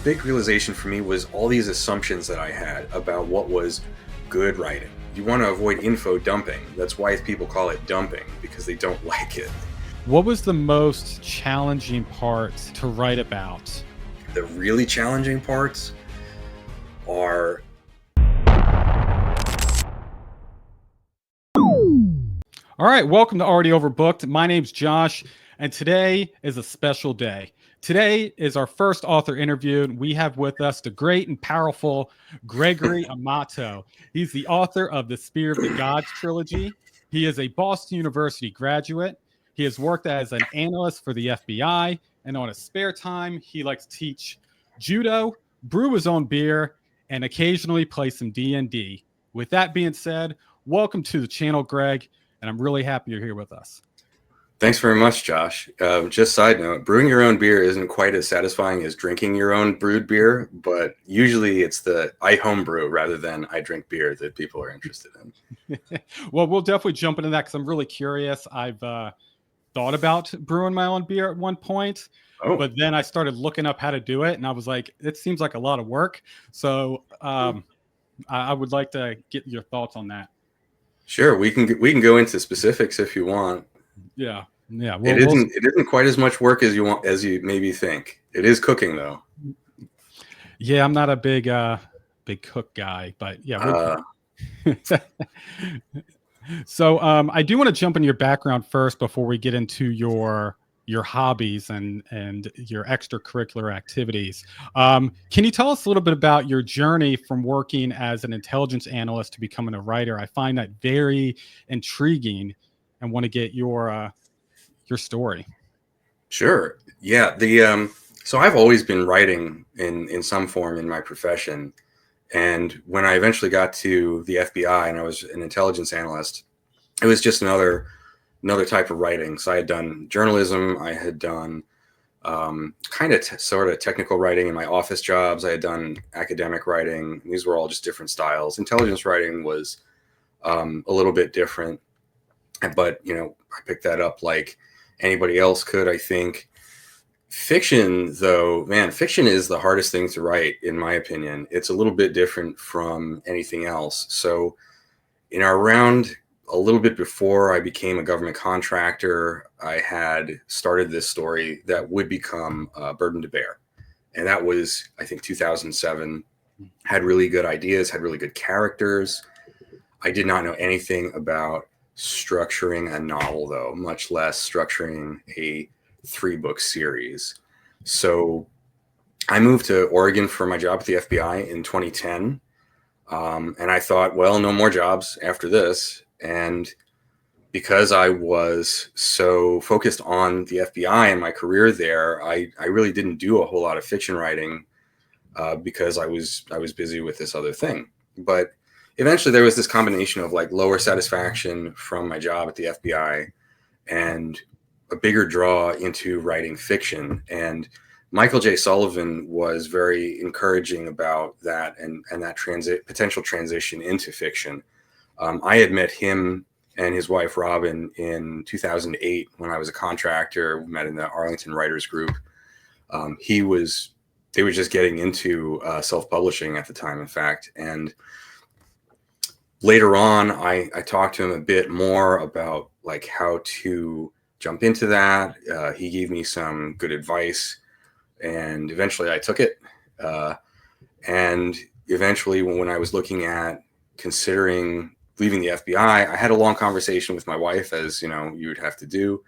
big realization for me was all these assumptions that I had about what was good writing. You want to avoid info dumping. That's why people call it dumping, because they don't like it. What was the most challenging part to write about? The really challenging parts are... All right, welcome to Already Overbooked. My name's Josh, and today is a special day. Today is our first author interview, and we have with us the great and powerful Gregory Amato. He's the author of the Spear of the Gods trilogy. He is a Boston University graduate. He has worked as an analyst for the FBI, and on his spare time, he likes to teach judo, brew his own beer, and occasionally play some D&D. With that being said, welcome to the channel, Greg, and I'm really happy you're here with us. Thanks very much, Josh. Just side note, brewing your own beer isn't quite as satisfying as drinking your own brewed beer, but usually it's the I homebrew rather than I drink beer that people are interested in. Well, we'll definitely jump into that because I'm really curious. I've thought about brewing my own beer at one point, but then I started looking up how to do it, and I was like, it seems like a lot of work. So I would like to get your thoughts on that. Sure, we can go into specifics if you want. Yeah. Well, it isn't quite as much work as you maybe think. It is cooking though. Yeah, I'm not a big cook guy, but yeah. So I do want to jump into your background first before we get into your hobbies and your extracurricular activities. Can you tell us a little bit about your journey from working as an intelligence analyst to becoming a writer? I find that very intriguing and want to get your story. Sure. Yeah. So I've always been writing in some form in my profession. And when I eventually got to the FBI and I was an intelligence analyst, it was just another type of writing. So I had done journalism. I had done kind of sort of technical writing in my office jobs. I had done academic writing. These were all just different styles. Intelligence writing was a little bit different, but I picked that up like anybody else could, I think. Fiction, though, man, fiction is the hardest thing to write, in my opinion. It's a little bit different from anything else. So around a little bit before I became a government contractor, I had started this story that would become Burden to Bear. And that was, I think, 2007. Had really good ideas, had really good characters. I did not know anything about structuring a novel, though, much less structuring a 3-book series. So I moved to Oregon for my job at the FBI in 2010. And I thought, well, no more jobs after this. And because I was so focused on the FBI and my career there, I really didn't do a whole lot of fiction writing because I was busy with this other thing. But eventually there was this combination of like lower satisfaction from my job at the FBI and a bigger draw into writing fiction. And Michael J. Sullivan was very encouraging about that and that potential transition into fiction. I had met him and his wife, Robin, in 2008 when I was a contractor. We met in the Arlington Writers Group. They were just getting into self-publishing at the time, in fact. And later on, I talked to him a bit more about like how to jump into that. He gave me some good advice, and eventually I took it. And eventually, when I was looking at considering leaving the FBI, I had a long conversation with my wife, as you would have to do,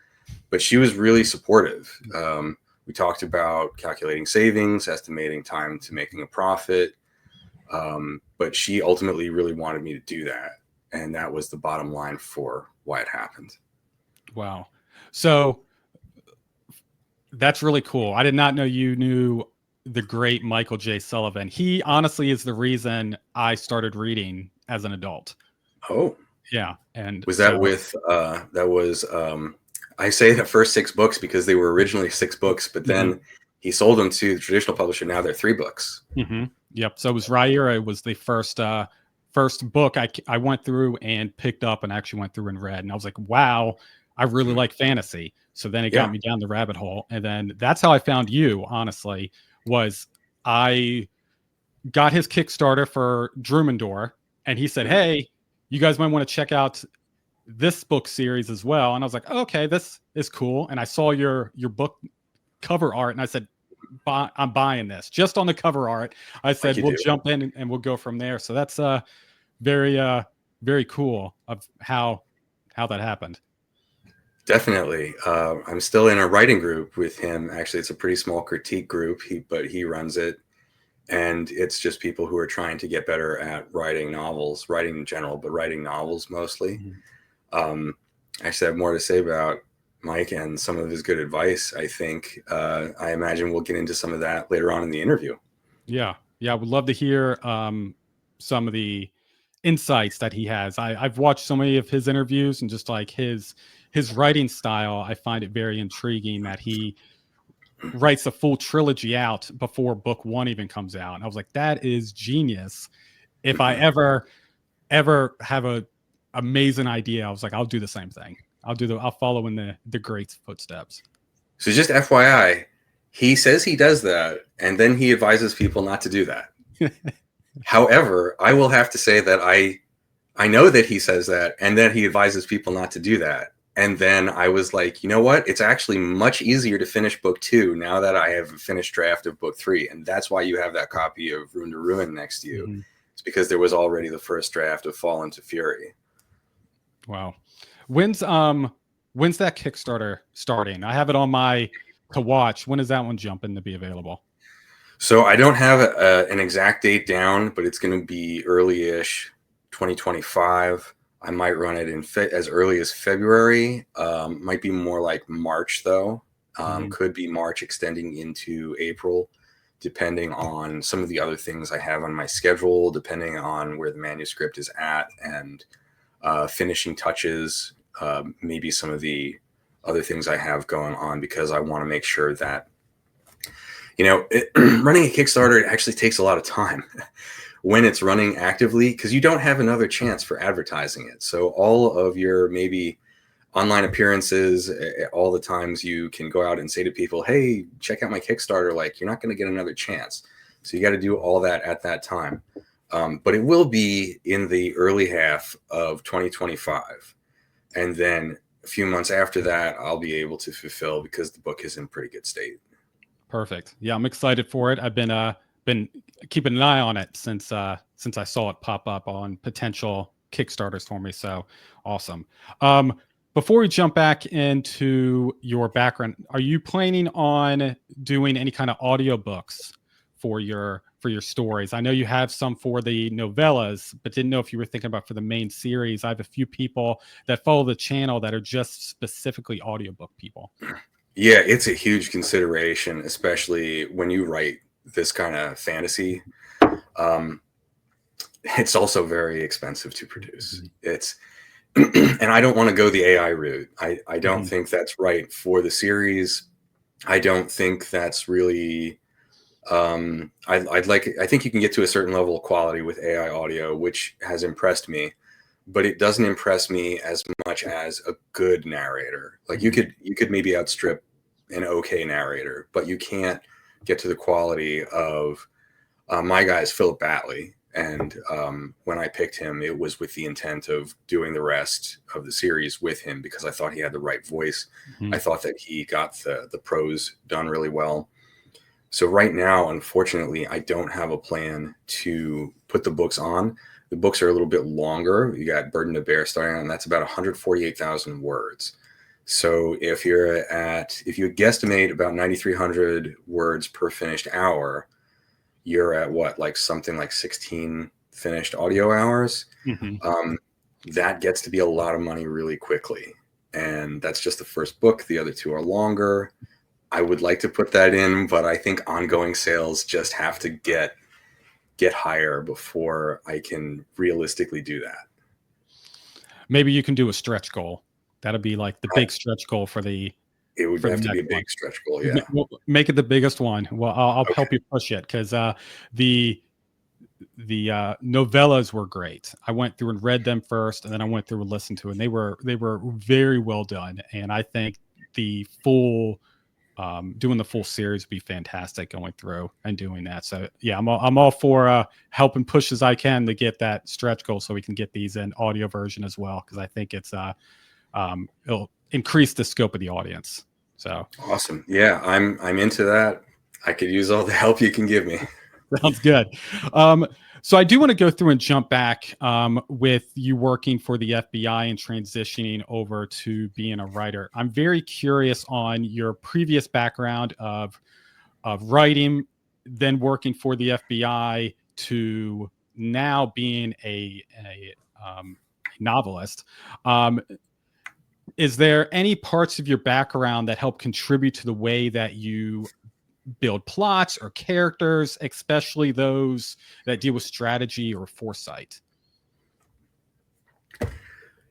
but she was really supportive. We talked about calculating savings, estimating time to making a profit. But she ultimately really wanted me to do that. And that was the bottom line for why it happened. Wow. So that's really cool. I did not know you knew the great Michael J. Sullivan. He honestly is the reason I started reading as an adult. Oh, yeah. And was that I say the first 6 books because they were originally 6 books, but then he sold them to the traditional publisher. Now they're 3 books. Mm-hmm. Yep. So it was Rhaenyra. It was the first book I went through and picked up and actually went through and read. And I was like, wow, I really like fantasy. So then it got me down the rabbit hole. And then that's how I found you, honestly, was I got his Kickstarter for Drumendor, and he said, "Hey, you guys might want to check out this book series as well." And I was like, "Okay, this is cool." And I saw your book cover art, and I said, "I'm buying this." Just on the cover art, I Like said, you "We'll do. jump in and we'll go from there." So that's very very cool of how that happened. Definitely. I'm still in a writing group with him. Actually, it's a pretty small critique group, but he runs it. And it's just people who are trying to get better at writing novels, writing in general, but writing novels mostly. Mhm. I actually have more to say about Mike and some of his good advice. I think I imagine we'll get into some of that later on in the interview. Yeah, yeah, I would love to hear some of the insights that he has. I've watched so many of his interviews, and just like his writing style, I find it very intriguing that he writes a full trilogy out before book one even comes out. And I was like, that is genius. If I ever have a amazing idea, I was like, I'll do the same thing. I'll follow in the greats footsteps. So just FYI, he says he does that, and then he advises people not to do that. However, I will have to say that I know that he says that, and then he advises people not to do that. And then I was like, you know what? It's actually much easier to finish book 2 now that I have a finished draft of book 3. And that's why you have that copy of Rune to Ruin next to you. Mm-hmm. It's because there was already the first draft of Fall into Fury. Wow. When's that Kickstarter starting? I have it on my to watch. When is that one jumping to be available? So I don't have an exact date down, but it's going to be early-ish 2025. I might run it in as early as February. Might be more like March, though. Could be March extending into April, depending on some of the other things I have on my schedule, depending on where the manuscript is at, and finishing touches, maybe some of the other things I have going on, because I want to make sure that, running a Kickstarter, it actually takes a lot of time when it's running actively, because you don't have another chance for advertising it. So all of your maybe online appearances, all the times you can go out and say to people, hey, check out my Kickstarter, like, you're not going to get another chance. So you got to do all that at that time. But it will be in the early half of 2025. And then a few months after that, I'll be able to fulfill, because the book is in pretty good state. Perfect. Yeah, I'm excited for it. I've been keeping an eye on it since I saw it pop up on potential Kickstarters for me. So awesome. Before we jump back into your background, are you planning on doing any kind of audiobooks for your stories? I know you have some for the novellas, but didn't know if you were thinking about for the main series. I have a few people that follow the channel that are just specifically audiobook people. Yeah, it's a huge consideration, especially when you write this kind of fantasy. It's also very expensive to produce. It's and I don't want to go the AI route. I don't think that's right for the series. I don't think that's really I think you can get to a certain level of quality with AI audio, which has impressed me, but it doesn't impress me as much as a good narrator. Like you could maybe outstrip an okay narrator, but you can't get to the quality of my guy is Philip Batley. And when I picked him, it was with the intent of doing the rest of the series with him, because I thought he had the right voice. I thought that he got the prose done really well. So right now, unfortunately, I don't have a plan to put the books on. The books are a little bit longer. You got Burden to Bear starting on, that's about 148,000 words. So if you guesstimate about 9,300 words per finished hour, you're at what, like something like 16 finished audio hours. That gets to be a lot of money really quickly. And that's just the first book. The other two are longer. I would like to put that in, but I think ongoing sales just have to get higher before I can realistically do that. Maybe you can do a stretch goal. That'll be like the big stretch goal for the It would have to be a next big one. stretch goal, yeah. We'll make it the biggest one. Well, I'll Okay. help you push it, because the novellas were great. I went through and read them first, and then I went through and listened to it. And they were very well done. And I think the full doing the full series would be fantastic, going through and doing that. So yeah, I'm all for helping push as I can to get that stretch goal so we can get these in audio version as well, because I think it'll increase the scope of the audience. So Awesome. Yeah, I'm into that. I could use all the help you can give me. sounds good. So I do want to go through and jump back with you working for the FBI and transitioning over to being a writer. I'm very curious on your previous background of writing, then working for the FBI, to now being a novelist. Is there any parts of your background that help contribute to the way that you build plots or characters, especially those that deal with strategy or foresight?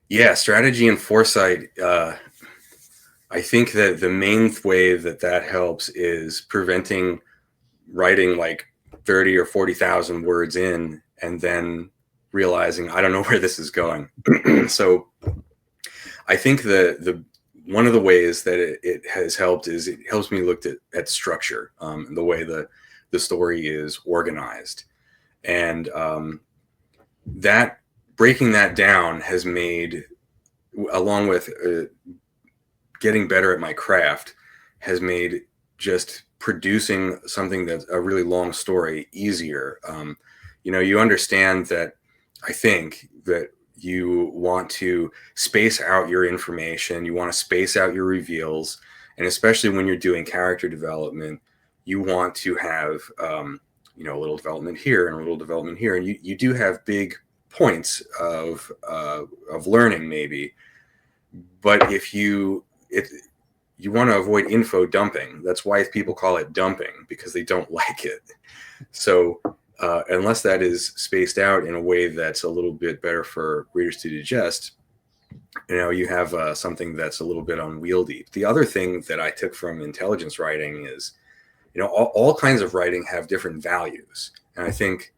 Yeah, strategy and foresight. I think that the main way that helps is preventing writing like 30 or 40,000 words in and then realizing I don't know where this is going. So I think the one of the ways that it has helped is it helps me look at structure, the way the story is organized, and that breaking that down has made, along with getting better at my craft, has made just producing something that's a really long story easier. You understand that, I think that you want to space out your information, you want to space out your reveals, and especially when you're doing character development, you want to have a little development here and a little development here, and you do have big points of learning maybe, but if you want to avoid info dumping. That's why people call it dumping, because they don't like it. So unless that is spaced out in a way that's a little bit better for readers to digest, you have something that's a little bit unwieldy. The other thing that I took from intelligence writing is, all kinds of writing have different values. And I think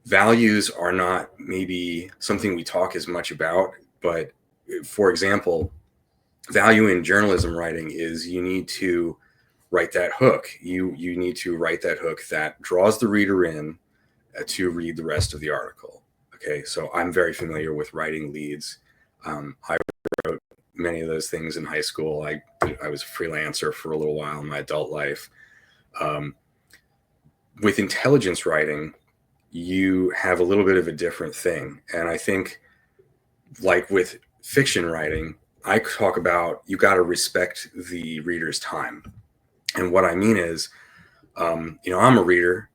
values are not maybe something we talk as much about, but for example, value in journalism writing is you need to write that hook. You need to write that hook that draws the reader in to read the rest of the article. Okay, so I'm very familiar with writing leads. I wrote many of those things in high school. I was a freelancer for a little while in my adult life. With intelligence writing, you have a little bit of a different thing. And I think, like with fiction writing, I talk about you got to respect the reader's time. And what I mean is, I'm a reader.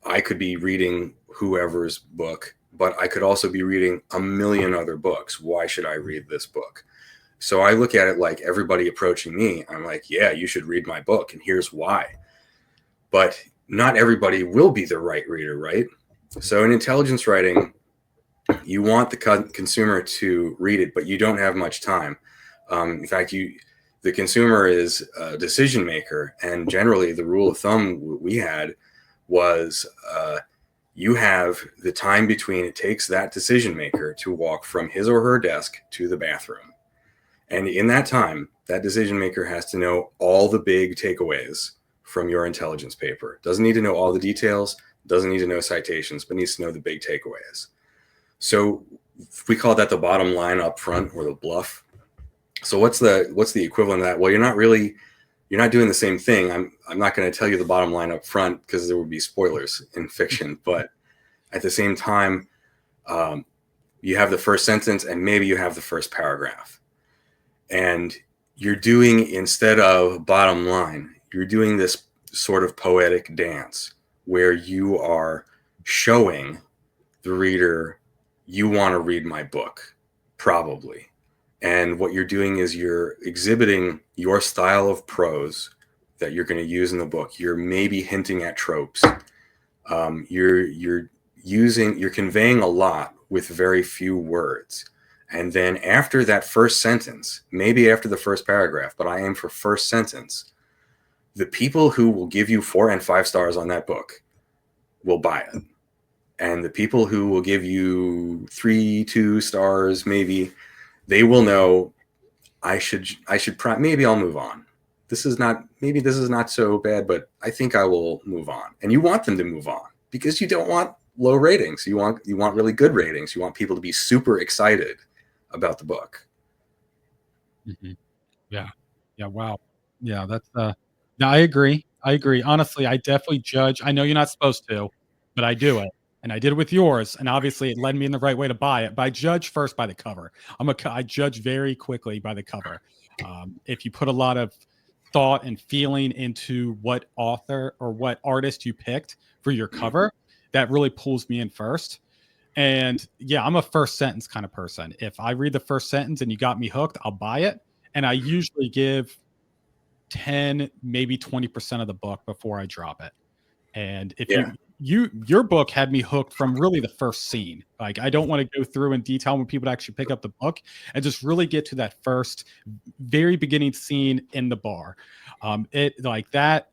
I could be reading whoever's book, but I could also be reading a million other books. Why should I read this book? So I look at it like everybody approaching me, I'm like, yeah, you should read my book, and here's why. But not everybody will be the right reader, right? So in intelligence writing, you want the consumer to read it, but you don't have much time. In fact, the consumer is a decision maker, and generally the rule of thumb we had was you have the time between it takes that decision maker to walk from his or her desk to the bathroom. And in that time, that decision maker has to know all the big takeaways from your intelligence paper. Doesn't need to know all the details, doesn't need to know citations, but needs to know the big takeaways. So we call that the bottom line up front, or the bluff. So what's the equivalent of that? Well, you're not doing the same thing. I'm not going to tell you the bottom line up front because there would be spoilers in fiction. But at the same time, you have the first sentence and maybe you have the first paragraph. And you're doing, instead of bottom line, you're doing this sort of poetic dance where you are showing the reader, you want to read my book, probably. And what you're doing is you're exhibiting your style of prose that you're going to use in the book. You're maybe hinting at tropes. You're conveying a lot with very few words. And then after that first sentence, maybe after the first paragraph, but I aim for first sentence, the people who will give you 4 and 5 stars on that book will buy it. And the people who will give you 3, 2 stars, maybe, they will know maybe I'll move on. this is not so bad, but I think I will move on. And you want them to move on because you don't want low ratings. You want really good ratings. You want people to be super excited about the book. Mm-hmm. Yeah. Yeah. Wow. Yeah. That's no, I agree. I agree. Honestly, I definitely judge. I know you're not supposed to, but I do it. And I did it with yours. And obviously it led me in the right way to buy it. But I judge first by the cover. I judge very quickly by the cover. If you put a lot of thought and feeling into what author or what artist you picked for your cover, that really pulls me in first. And yeah, I'm a first sentence kind of person. If I read the first sentence and you got me hooked, I'll buy it. And I usually give 10, maybe 20% of the book before I drop it. And if Yeah. your book had me hooked from really the first scene. Like I don't want to go through in detail when people actually pick up the book and just really get to that first very beginning scene in the bar. It like that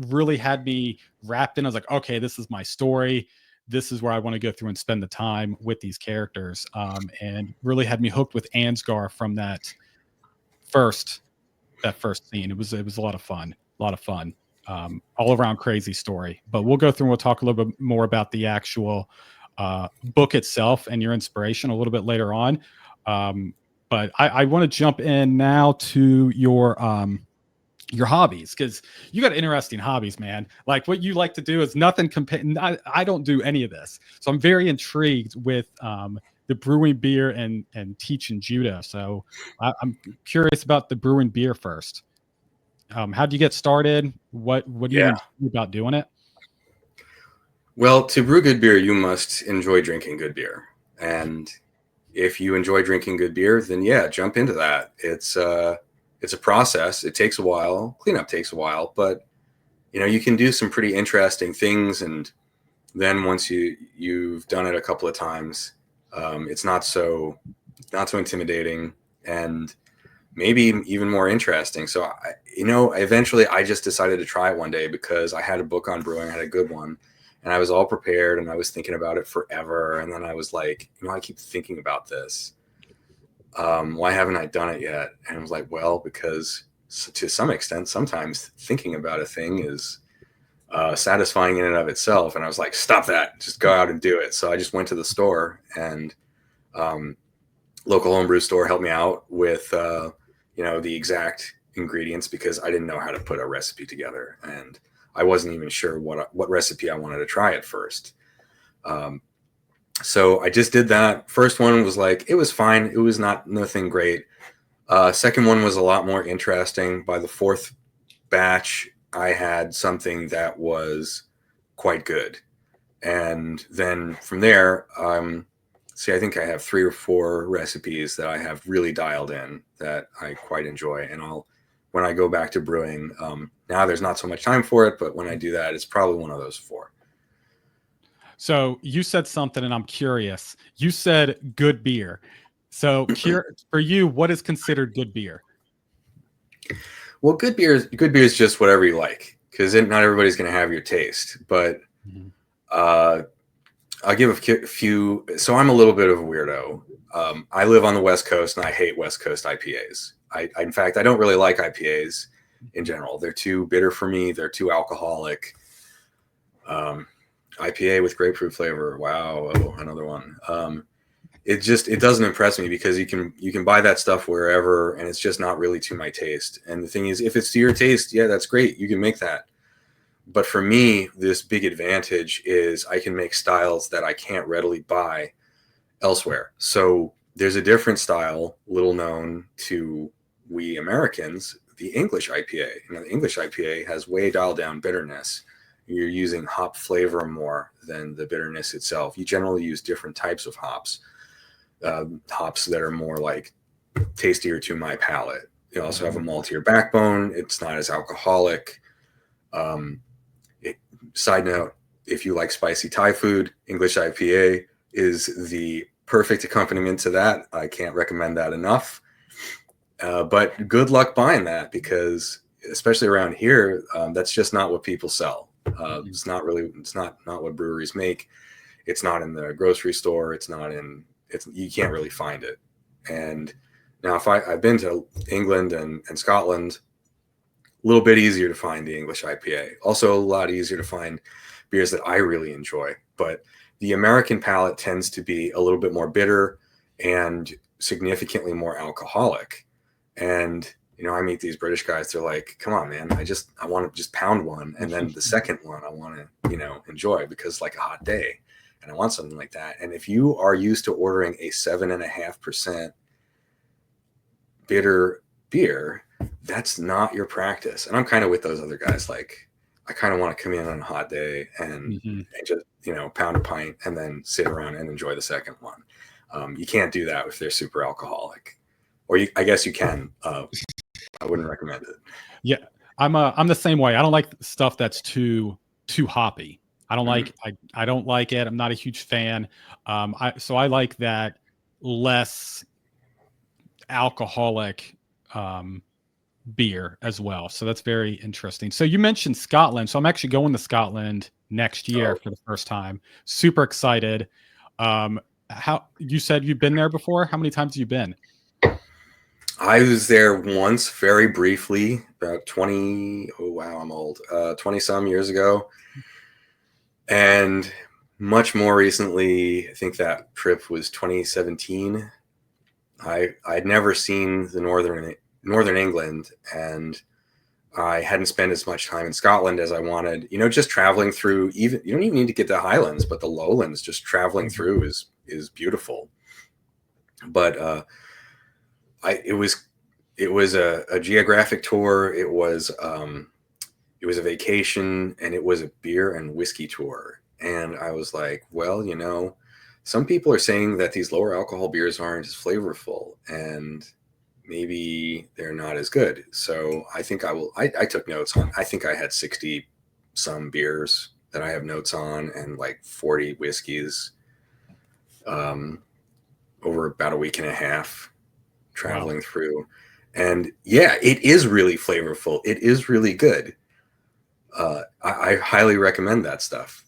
really had me wrapped in. I was like, okay, this is my story. This is where I want to go through and spend the time with these characters. And really had me hooked with Ansgar from first that first scene. It was a lot of fun. A lot of fun. All around crazy story. But we'll go through and we'll talk a little bit more about the actual book itself and your inspiration a little bit later on. But I want to jump in now to your hobbies because you got interesting hobbies, man. Like what you like to do is nothing compared. I don't do any of this, so I'm very intrigued with the brewing beer and teaching judo. So I'm curious about the brewing beer first. How do you get started? What do you Yeah. enjoy about doing it? Well, to brew good beer, you must enjoy drinking good beer. And if you enjoy drinking good beer, then yeah, jump into that. It's a process. It takes a while. Cleanup takes a while, but you can do some pretty interesting things. And then once you've done it a couple of times, it's not so intimidating and maybe even more interesting. So eventually I just decided to try it one day because I had a book on brewing, I had a good one, and I was all prepared and I was thinking about it forever. And then I was like, I keep thinking about this. Why haven't I done it yet? And I was like, well, because to some extent, sometimes thinking about a thing is satisfying in and of itself. And I was like, stop that, just go out and do it. So I just went to the store, and local homebrew store helped me out with the exact ingredients because I didn't know how to put a recipe together, and I wasn't even sure what recipe I wanted to try at first. So I just did that. First one was like, it was fine. It was nothing great. Second one was a lot more interesting. By the fourth batch, I had something that was quite good. And then from there, I think I have 3 or 4 recipes that I have really dialed in that I quite enjoy. And when I go back to brewing, now there's not so much time for it, but when I do that, it's probably one of those 4. So you said something, and I'm curious. You said good beer. So for you, what is considered good beer? Well, good beer is just whatever you like, because not everybody's going to have your taste. But Mhm. I'll give a few. So I'm a little bit of a weirdo. I live on the West Coast, and I hate West Coast IPAs. In fact, I don't really like IPAs in general. They're too bitter for me. They're too alcoholic. IPA with grapefruit flavor. Wow, another one. It doesn't impress me because you can buy that stuff wherever, and it's just not really to my taste. And the thing is, if it's to your taste, yeah, that's great. You can make that. But for me, this big advantage is I can make styles that I can't readily buy elsewhere. So there's a different style, little known to we Americans, the English IPA. The English IPA has way dialed down bitterness. You're using hop flavor more than the bitterness itself. You generally use different types of hops, hops that are more like tastier to my palate. You also have a maltier backbone. It's not as alcoholic. Side note, if you like spicy Thai food, English IPA is the perfect accompaniment to that. I can't recommend that enough. But good luck buying that because, especially around here, that's just not what people sell. It's not what breweries make. It's not in the grocery store. You can't really find it. And now, I've been to England and Scotland, little bit easier to find the English IPA. Also a lot easier to find beers that I really enjoy. But the American palate tends to be a little bit more bitter and significantly more alcoholic. And I meet these British guys, they're like, come on, man, I want to just pound one. And then the second one I want to, enjoy, because like a hot day, and I want something like that. And if you are used to ordering a 7.5% bitter beer, that's not your practice. And I'm kind of with those other guys. Like, I kind of want to come in on a hot day and just, pound a pint and then sit around and enjoy the second one. You can't do that if they're super alcoholic, or I guess you can. I wouldn't recommend it. Yeah, I'm the same way. I don't like stuff that's too hoppy. I don't like I don't like it. I'm not a huge fan. So I like that less alcoholic beer as well. So that's very interesting. So you mentioned Scotland. So I'm actually going to Scotland next year for the first time. Super excited. How, you said you've been there before? How many times have you been? I was there once, very briefly, about 20. Oh wow, I'm old. 20 some years ago, and much more recently. I think that trip was 2017. I'd never seen the northern England, and I hadn't spent as much time in Scotland as I wanted. Just traveling through, even you don't even need to get to Highlands, but the lowlands, just traveling through is beautiful. But it was a geographic tour. It was a vacation, and it was a beer and whiskey tour. And I was like, well, some people are saying that these lower alcohol beers aren't as flavorful, and maybe they're not as good. So I think I took notes on, I think I had 60 some beers that I have notes on, and like 40 whiskeys, over about a week and a half traveling through. And yeah, it is really flavorful. It is really good. I highly recommend that stuff.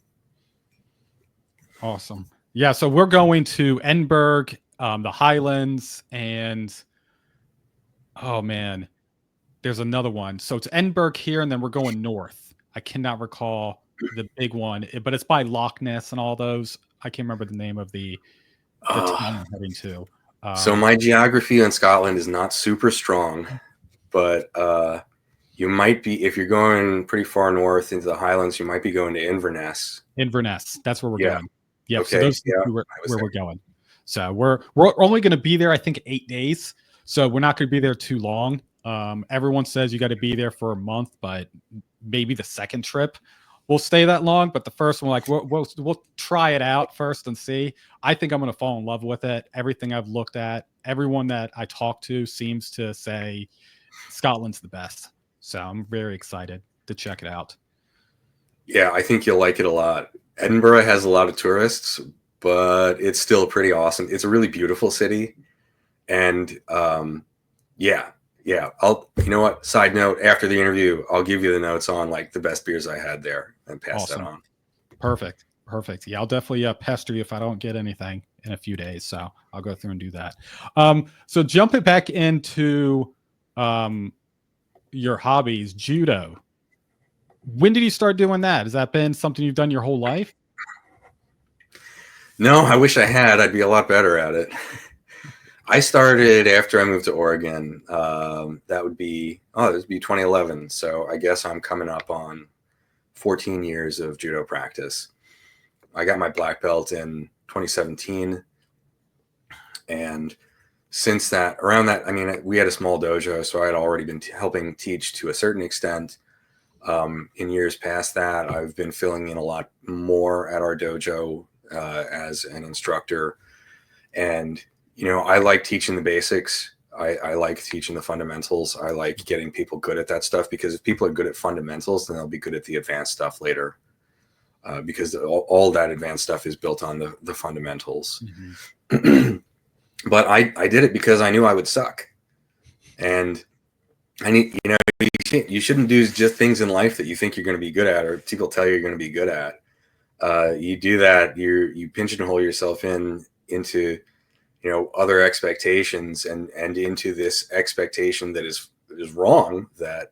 Awesome. Yeah, so we're going to Edinburgh, the Highlands, and oh man, there's another one. So it's Edinburgh here, and then we're going north. I cannot recall the big one, but it's by Loch Ness and all those. I can't remember the name of the town I'm heading to. So my geography in Scotland is not super strong, but you might be, if you're going pretty far north into the Highlands, you might be going to Inverness. Inverness, that's where we're going. Yep. Okay. So those are where we're going. So we're only going to be there, I think, 8 days. So we're not going to be there too long. Everyone says you got to be there for a month, but maybe the second trip we'll stay that long. But the first one, like we'll try it out first and see. I think I'm going to fall in love with it. Everything I've looked at, everyone that I talk to seems to say Scotland's the best. So I'm very excited to check it out. Yeah, I think you'll like it a lot. Edinburgh has a lot of tourists, but it's still pretty awesome. It's a really beautiful city. And yeah. You know what? Side note, after the interview, I'll give you the notes on like the best beers I had there and pass that on. Perfect. Yeah, I'll definitely pester you if I don't get anything in a few days. So I'll go through and do that. So jumping back into your hobbies, judo. When did you start doing that? Has that been something you've done your whole life? No, I wish I had. I'd be a lot better at it. I started after I moved to Oregon. That would be 2011. So I guess I'm coming up on 14 years of judo practice. I got my black belt in 2017. And since that, around that, I mean, we had a small dojo, so I had already been helping teach to a certain extent. In years past that, I've been filling in a lot more at our dojo as an instructor. And I like teaching the basics. I like teaching the fundamentals. I like getting people good at that stuff, because if people are good at fundamentals, then they'll be good at the advanced stuff later. Because all that advanced stuff is built on the fundamentals. Mm-hmm. But I did it because I knew I would suck. And I need, you shouldn't do just things in life that you think you're going to be good at, or people tell you you're going to be good at. You do that, you pigeonhole yourself into other expectations and into this expectation that is wrong, that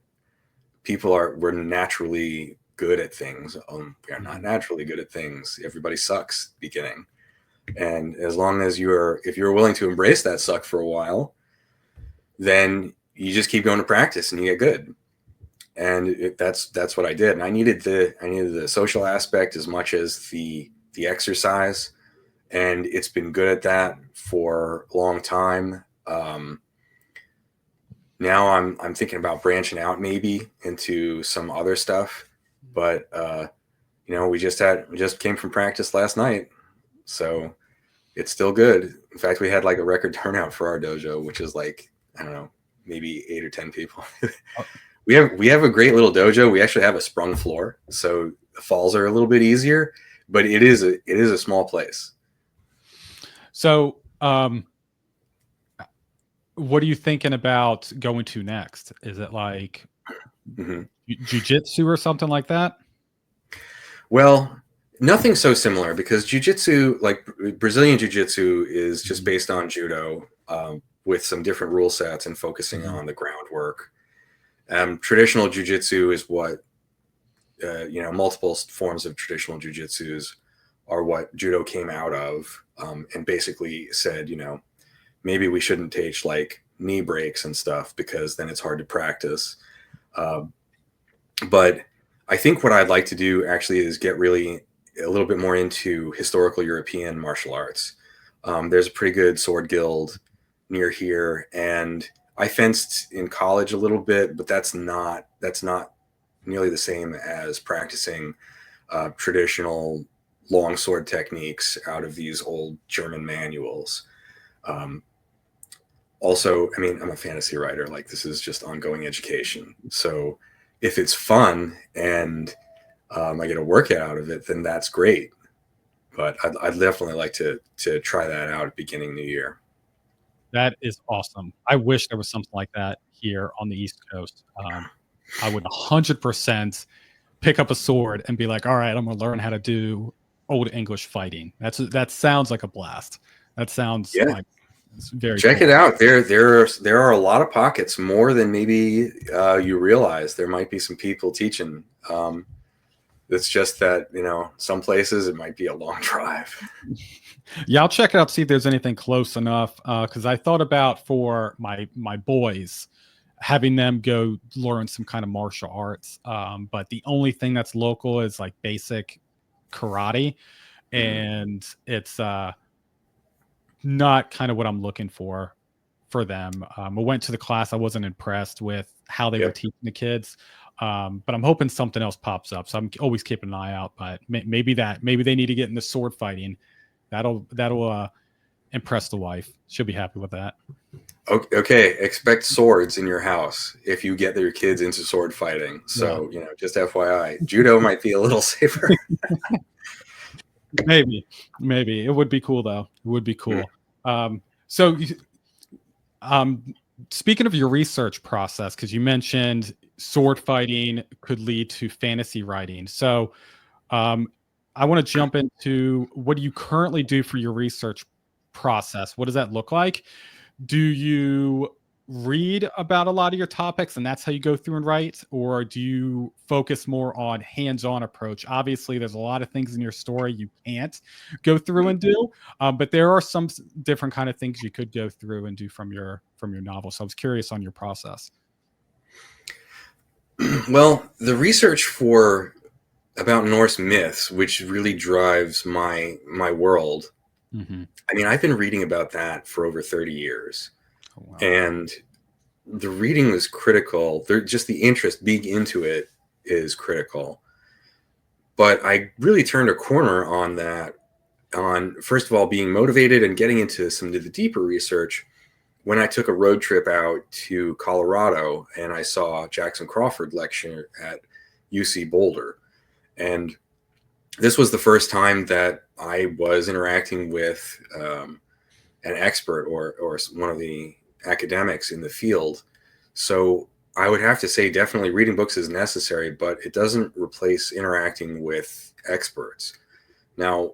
we're naturally good at things. We are not naturally good at things. Everybody sucks beginning. And as long as if you're willing to embrace that suck for a while, then you just keep going to practice and you get good. And that's what I did. And I needed the social aspect as much as the exercise. And it's been good at that for a long time. Now I'm thinking about branching out maybe into some other stuff, but we just came from practice last night, so it's still good. In fact, we had like a record turnout for our dojo, which is like, I don't know, maybe 8 or 10 people. We have a great little dojo. We actually have a sprung floor, so the falls are a little bit easier, but it is a small place. So, what are you thinking about going to next? Is it like jiu-jitsu or something like that? Well, nothing so similar, because jiu-jitsu, like Brazilian jiu-jitsu, is just based on judo with some different rule sets and focusing on the groundwork. Traditional jiu-jitsu is what, multiple forms of traditional jiu-jitsus are what judo came out of, and basically said, maybe we shouldn't teach like knee breaks and stuff because then it's hard to practice. But I think what I'd like to do actually is get really a little bit more into historical European martial arts. There's a pretty good sword guild near here, and I fenced in college a little bit, but that's not nearly the same as practicing traditional longsword techniques out of these old German manuals. Also, I mean, I'm a fantasy writer. Like, this is just ongoing education. So if it's fun and I get a workout out of it, then that's great. But I'd definitely like to try that out at beginning of the year. That is awesome. I wish there was something like that here on the East Coast. I would 100% pick up a sword and be like, all right, I'm going to learn how to do Old English fighting. That sounds like a blast. That sounds like it's very Check cool. it out. There are a lot of pockets, more than maybe you realize. There might be some people teaching. It's just that, some places it might be a long drive. Yeah, I'll check it out, see if there's anything close enough. Because I thought about for my boys, having them go learn some kind of martial arts. But the only thing that's local is like basic karate, and it's not kind of what I'm looking for them. I went to the class. I wasn't impressed with how they were teaching the kids. But I'm hoping something else pops up. So I'm always keeping an eye out. But maybe they need to get into sword fighting. That'll impress the wife. She'll be happy with that. Okay, expect swords in your house if you get your kids into sword fighting. So, just FYI, judo might be a little safer. Maybe it would be cool though. It would be cool. So, speaking of your research process, because you mentioned sword fighting could lead to fantasy writing. So, I want to jump into what do you currently do for your research process? What does that look like? Do you read about a lot of your topics and that's how you go through and write? Or do you focus more on hands-on approach? Obviously, there's a lot of things in your story you can't go through and do, but there are some different kind of things you could go through and do from your novel. So I was curious on your process. Well, the research about Norse myths, which really drives my world. I mean, I've been reading about that for over 30 years. Oh, wow. And the reading was critical. Just the interest being into it is critical. But I really turned a corner on that, on, first of all, being motivated and getting into some of the deeper research when I took a road trip out to Colorado and I saw Jackson Crawford lecture at UC Boulder. And this was the first time that I was interacting with an expert or one of the academics in the field. So I would have to say definitely reading books is necessary, but it doesn't replace interacting with experts. Now,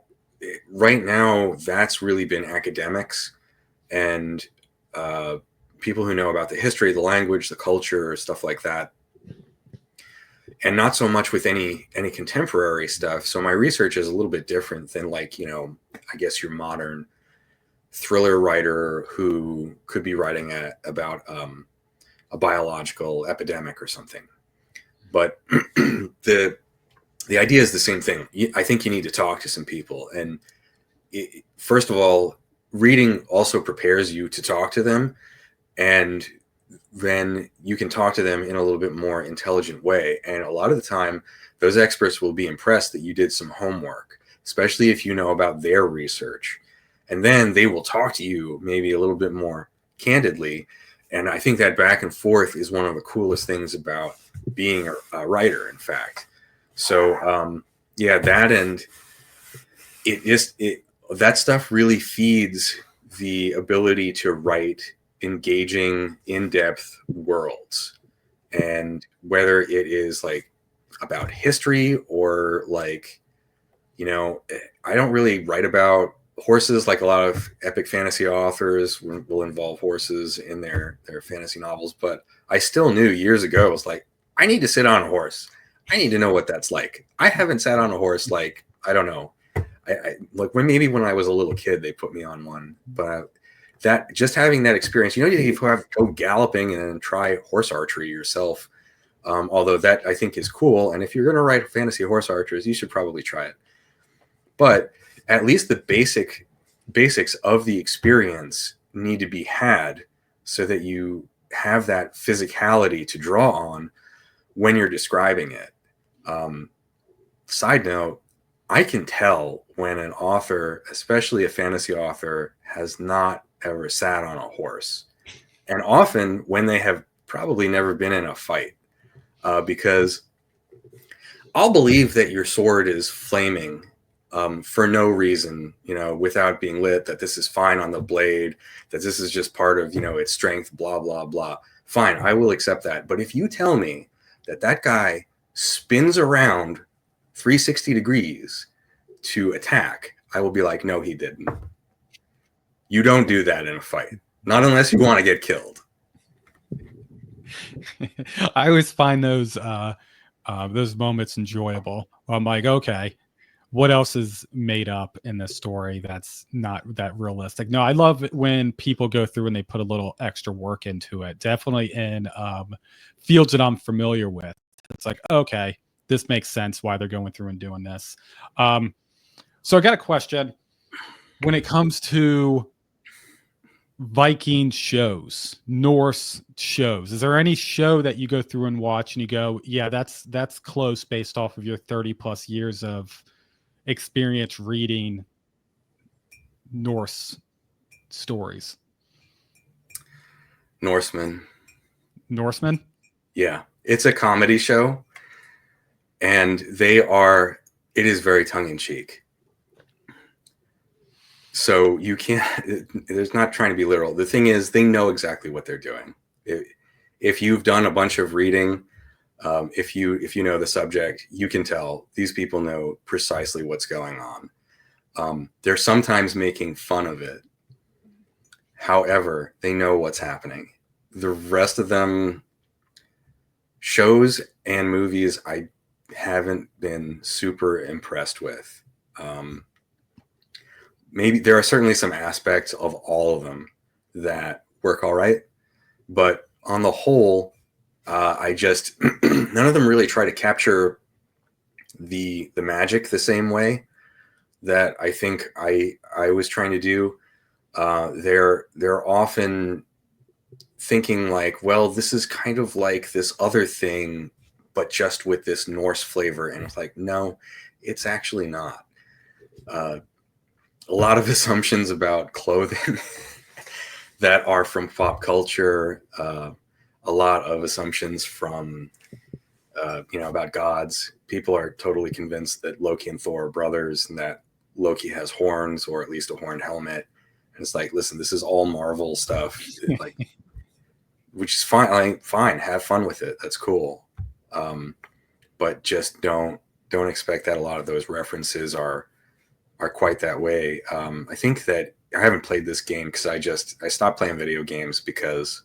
right now, that's really been academics and people who know about the history, the language, the culture, stuff like that. and not so much with any contemporary stuff. So my research is a little bit different than, like, I guess your modern thriller writer who could be writing about a biological epidemic or something. But the idea is the same thing. I think you need to talk to some people, and first of all, reading also prepares you to talk to them, and then you can talk to them in a little bit more intelligent way. And a lot of the time, those experts will be impressed that you did some homework, especially if you know about their research. And then they will talk to you maybe a little bit more candidly. And I think that back and forth is one of the coolest things about being a writer, in fact. So, yeah, that, and that stuff really feeds the ability to write engaging, in-depth worlds. And whether it is like about history or like, I don't really write about horses like a lot of epic fantasy authors will involve horses in their fantasy novels. But I still knew years ago, it was like, I need to sit on a horse. I need to know what that's like. I haven't sat on a horse, like, I don't know. I like maybe when I was a little kid, they put me on one, but that just having that experience, you have to go galloping and try horse archery yourself. Although that I think is cool. And if you're going to write fantasy horse archers, you should probably try it. But at least the basics of the experience need to be had so that you have that physicality to draw on when you're describing it. Side note, I can tell when an author, especially a fantasy author, has not ever sat on a horse, and often when they have probably never been in a fight, because I'll believe that your sword is flaming for no reason, without being lit, that this is fine on the blade, that this is just part of, its strength, blah, blah, blah. Fine, I will accept that. But if you tell me that guy spins around 360 degrees to attack, I will be like, no, he didn't. You don't do that in a fight, not unless you want to get killed. I always find those moments enjoyable. I'm like, okay, what else is made up in this story that's not that realistic? No, I love it when people go through and they put a little extra work into it. Definitely in fields that I'm familiar with. It's like, okay, this makes sense why they're going through and doing this. So I got a question. When it comes to Viking shows, Norse shows, is there any show that you go through and watch and you go, yeah, that's close based off of your 30 plus years of experience reading Norse stories? Norseman. Yeah, it's a comedy show, and it is very tongue-in-cheek. So you can't, there's not trying to be literal. The thing is, they know exactly what they're doing. If you've done a bunch of reading, if you know the subject, you can tell these people know precisely what's going on. They're sometimes making fun of it. However, they know what's happening. The rest of them, shows and movies, I haven't been super impressed with. Maybe there are certainly some aspects of all of them that work all right, but on the whole, I just none of them really try to capture the magic the same way that I think I was trying to do. They're often thinking like, well, this is kind of like this other thing, but just with this Norse flavor, and it's like, no, it's actually not. A lot of assumptions about clothing that are from pop culture, a lot of assumptions from about gods. People are totally convinced that Loki and Thor are brothers, and that Loki has horns, or at least a horned helmet. And it's like, listen, this is all Marvel stuff, like, which is fine. Fine, have fun with it. That's cool, but just don't expect that a lot of those references are quite that way. I think that I haven't played this game because I stopped playing video games, because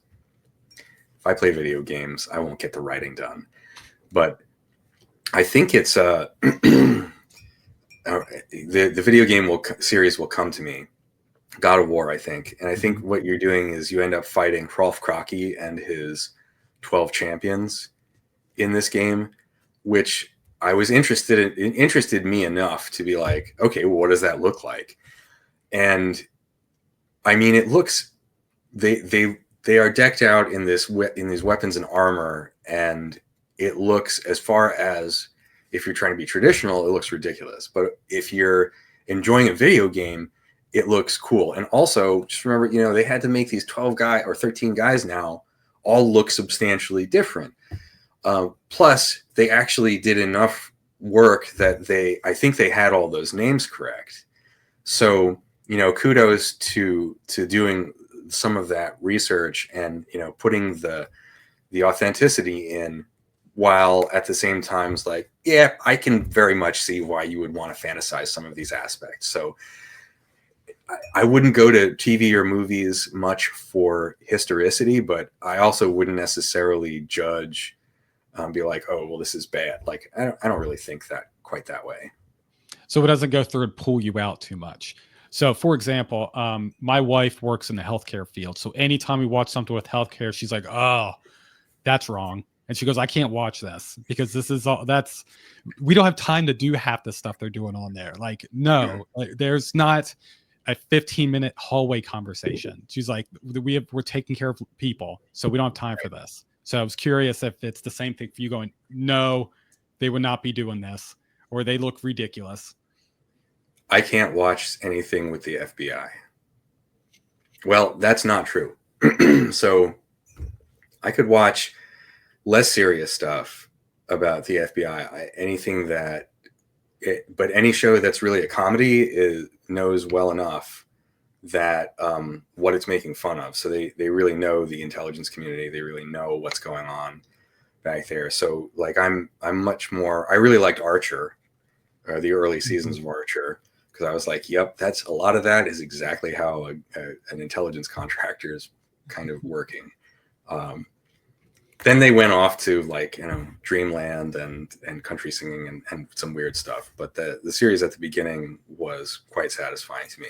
if I play video games, I won't get the writing done. But I think it's the video game series will come to me. God of War, I think. And I think what you're doing is you end up fighting Hrolf Kraki and his 12 champions in this game, which I was interested me enough to be like, okay, well, what does that look like? And I mean, it looks they are decked out in these weapons and armor, and it looks, as far as if you're trying to be traditional, it looks ridiculous. But if you're enjoying a video game, it looks cool. And also, just remember, they had to make these 12 guy or 13 guys now all look substantially different. Plus, they actually did enough work that I think they had all those names correct. So, kudos to doing some of that research and, putting the authenticity in, while at the same time, it's like, yeah, I can very much see why you would want to fantasize some of these aspects. So I wouldn't go to TV or movies much for historicity, but I also wouldn't necessarily judge, be like, oh, well, this is bad. Like, I don't really think that quite that way. So it doesn't go through and pull you out too much. So, for example, my wife works in the healthcare field. So anytime we watch something with healthcare, she's like, oh, that's wrong. And she goes, I can't watch this because this is all we don't have time to do half the stuff they're doing on there. Like, no, there's not a 15-minute hallway conversation. She's like, we're taking care of people, so we don't have time for this. So I was curious if it's the same thing for you, going, no, they would not be doing this, or they look ridiculous. I can't watch anything with the FBI. Well, that's not true. So I could watch less serious stuff about the FBI. Anything that, but any show that's really a comedy knows well enough that what it's making fun of. So they really know the intelligence community. They really know what's going on back there. So like I'm much more. I really liked Archer, or the early seasons of Archer, because I was like, yep, that's a lot of that is exactly how an intelligence contractor is kind of working. Then they went off to like, Dreamland and country singing and some weird stuff. But the series at the beginning was quite satisfying to me.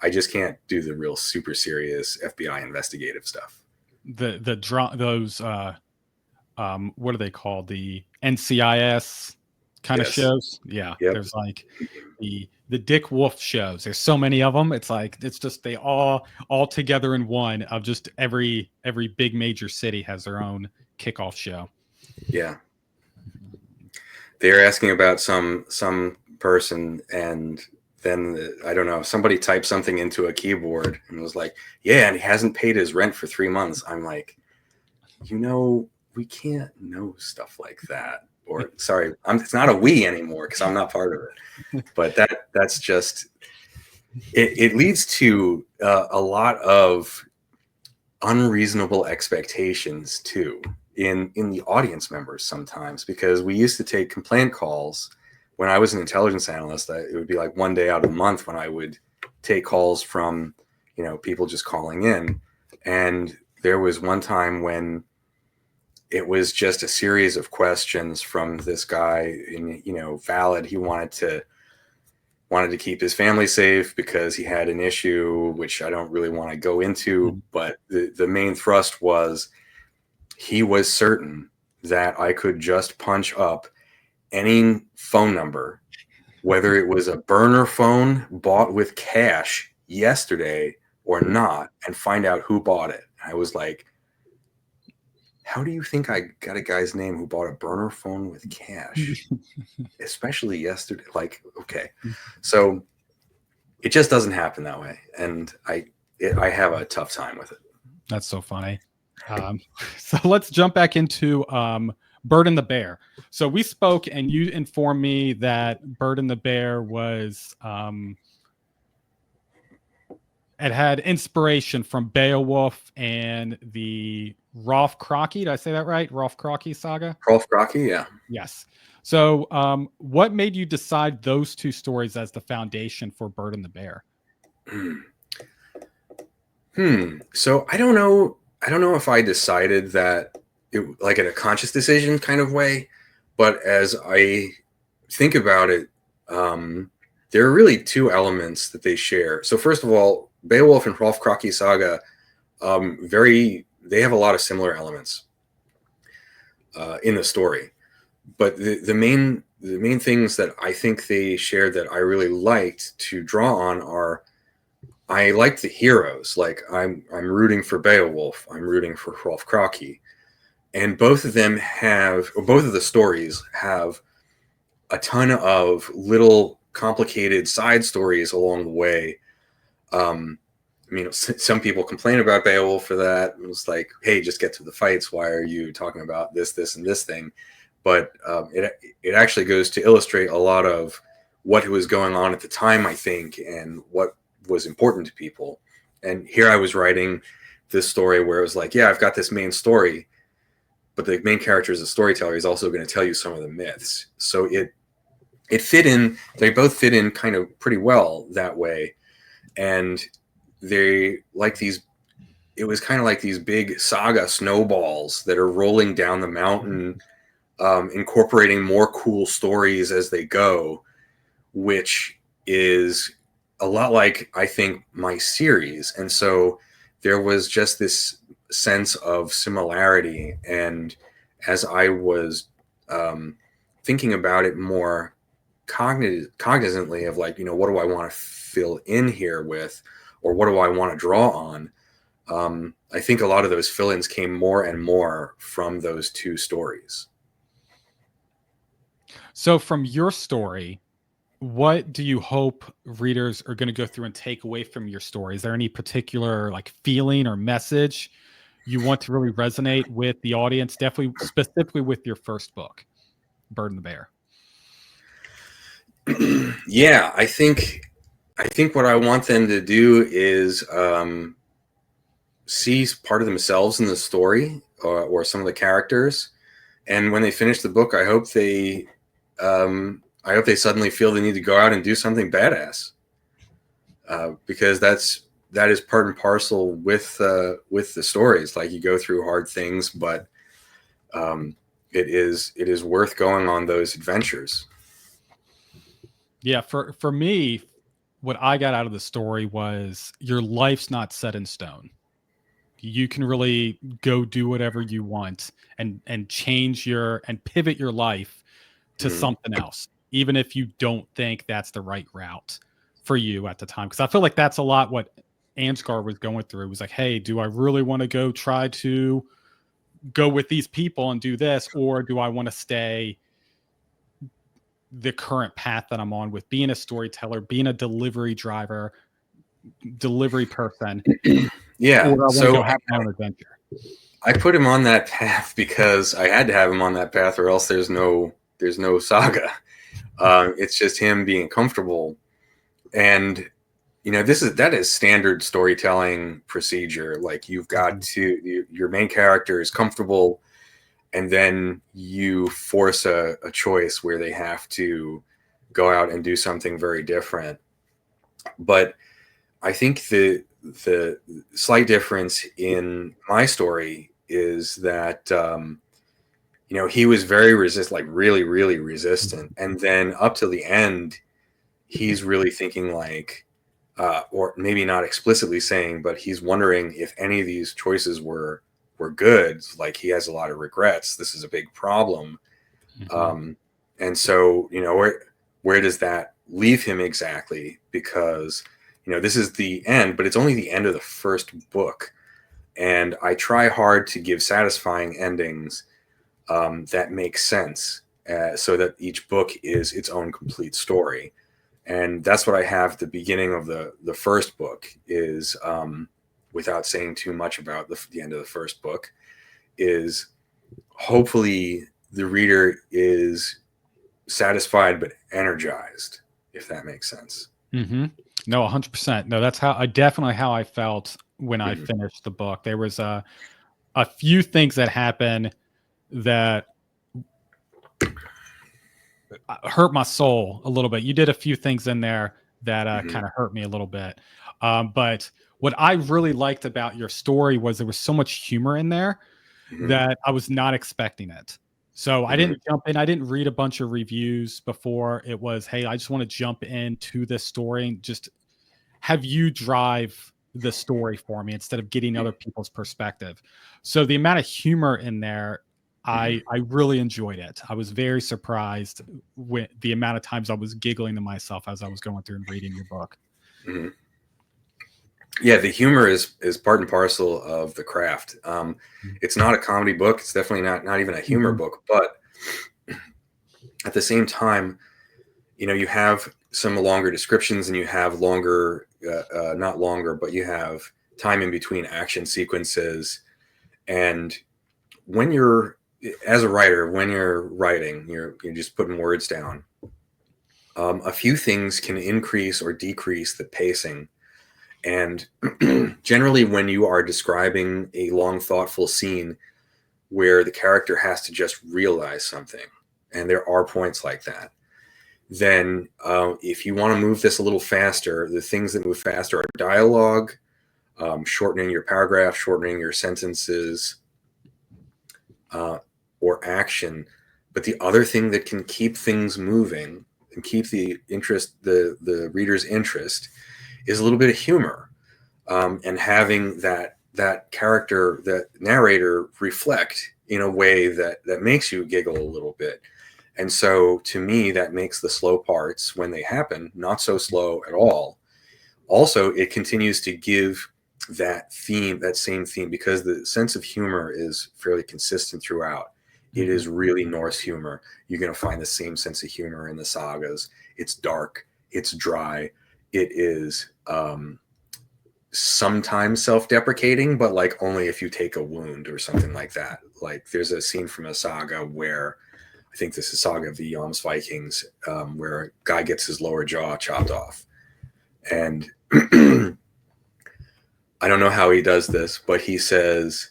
I just can't do the real super serious FBI investigative stuff. Those what are they called? The NCIS kind of shows. Yeah. Yep. There's like the Dick Wolf shows. There's so many of them. It's like, it's just, they all together in one of just every big major city has their own kickoff show. Yeah. They're asking about some person, and then I don't know, somebody typed something into a keyboard and was like, yeah, and he hasn't paid his rent for 3 months. I'm like, we can't know stuff like that. Or sorry, it's not a we anymore because I'm not part of it. But that's just it leads to a lot of unreasonable expectations too in the audience members sometimes, because we used to take complaint calls when I was an intelligence analyst. It would be like one day out of the month when I would take calls from people just calling in, and there was one time when it was just a series of questions from this guy, and valid. He wanted to keep his family safe because he had an issue, which I don't really want to go into. But the main thrust was he was certain that I could just punch up any phone number, whether it was a burner phone bought with cash yesterday or not, and find out who bought it. I was like, how do you think I got a guy's name who bought a burner phone with cash, especially yesterday? Like, okay. So it just doesn't happen that way. And I have a tough time with it. That's so funny. So let's jump back into Bird and the Bear. So we spoke and you informed me that Bird and the Bear was it had inspiration from Beowulf and the Hrolf Kraki. Did I say that right? Hrolf Kraki saga? Hrolf Kraki, yeah. Yes. So what made you decide those two stories as the foundation for Bird and the Bear? So I don't know if I decided that it like in a conscious decision kind of way, But as I think about it, there are really two elements that they share. So first of all, Beowulf and Hrolfr Saga, they have a lot of similar elements in the story. But the main things that I think they shared that I really liked to draw on are, I like the heroes. Like I'm rooting for Beowulf. I'm rooting for Hrolfr, and both of them have, or both of the stories have, a ton of little complicated side stories along the way. I mean, some people complain about Beowulf for that. It was like, hey, just get to the fights. Why are you talking about this, and this thing? But it actually goes to illustrate a lot of what was going on at the time, I think, and what was important to people. And here I was writing this story where it was like, yeah, I've got this main story, but the main character as a storyteller is also going to tell you some of the myths. So it fit in. They both fit in kind of pretty well that way, and they like these. It was kind of like these big saga snowballs that are rolling down the mountain, incorporating more cool stories as they go, which is a lot like, I think, my series. And so there was just this sense of similarity. And as I was thinking about it more cognizantly of like, what do I want to fill in here with, or what do I want to draw on? I think a lot of those fill-ins came more and more from those two stories. So from your story, what do you hope readers are going to go through and take away from your story? Is there any particular like feeling or message you want to really resonate with the audience? Definitely, specifically with your first book, Bird and the Bear. Yeah, I think what I want them to do is see part of themselves in the story, or some of the characters. And when they finish the book, I hope they suddenly feel the need to go out and do something badass, because that is part and parcel with the stories. Like, you go through hard things, but it is worth going on those adventures. Yeah, for me, what I got out of the story was your life's not set in stone. You can really go do whatever you want and change and pivot your life to something else, even if you don't think that's the right route for you at the time. Because I feel like that's a lot what Ansgar was going through. It was like, hey, do I really want to go try to go with these people and do this, or do I want to stay the current path that I'm on with being a storyteller, being a delivery driver, delivery person? Yeah. Or I want to So go have my own adventure. I put him on that path because I had to have him on that path, or else there's no saga. It's just him being comfortable. And that is standard storytelling procedure. Like, you've got to, your main character is comfortable, and then you force a choice where they have to go out and do something very different. But I think the slight difference in my story is that he was very like really, really resistant, and then up to the end, he's really thinking like, or maybe not explicitly saying, but he's wondering if any of these choices were good. Like, he has a lot of regrets. This is a big problem. And so, where does that leave him exactly? Because, this is the end, but it's only the end of the first book. And I try hard to give satisfying endings that make sense, so that each book is its own complete story. And that's what I have at the beginning of the first book is, without saying too much about the end of the first book, is hopefully the reader is satisfied but energized, if that makes sense. No, 100%. No, that's definitely how I felt when I finished the book. There was a few things that happened that hurt my soul a little bit. You did a few things in there that kind of hurt me a little bit. But what I really liked about your story was there was so much humor in there that I was not expecting it. So I Mhm. didn't jump in. I didn't read a bunch of reviews before. It was, hey, I just want to jump into this story and just have you drive the story for me instead of getting other people's perspective. So the amount of humor in there, Mhm. I really enjoyed it. I was very surprised with the amount of times I was giggling to myself as I was going through and reading your book. Mhm. Yeah, the humor is part and parcel of the craft. It's not a comedy book. It's definitely not even a humor Mhm. book. But at the same time, you have some longer descriptions, and you have longer, not longer, but you have time in between action sequences. And when you're, as a writer, when you're writing, you're just putting words down. A few things can increase or decrease the pacing. And generally, when you are describing a long, thoughtful scene where the character has to just realize something, and there are points like that, then if you want to move this a little faster, the things that move faster are dialogue, shortening your paragraph, shortening your sentences, uh, or action. But the other thing that can keep things moving and keep the reader's interest, is a little bit of humor, and having that character, that narrator, reflect in a way that makes you giggle a little bit. And so, to me, that makes the slow parts, when they happen, not so slow at all. Also, it continues to give that same theme, because the sense of humor is fairly consistent throughout. It Mhm. is really Norse humor. You're going to find the same sense of humor in the sagas. It's dark, it's dry, it is sometimes self-deprecating, but like only if you take a wound or something like that. Like, there's a scene from a saga where, I think this is Saga of the Yams Vikings, where a guy gets his lower jaw chopped off. And I don't know how he does this, but he says,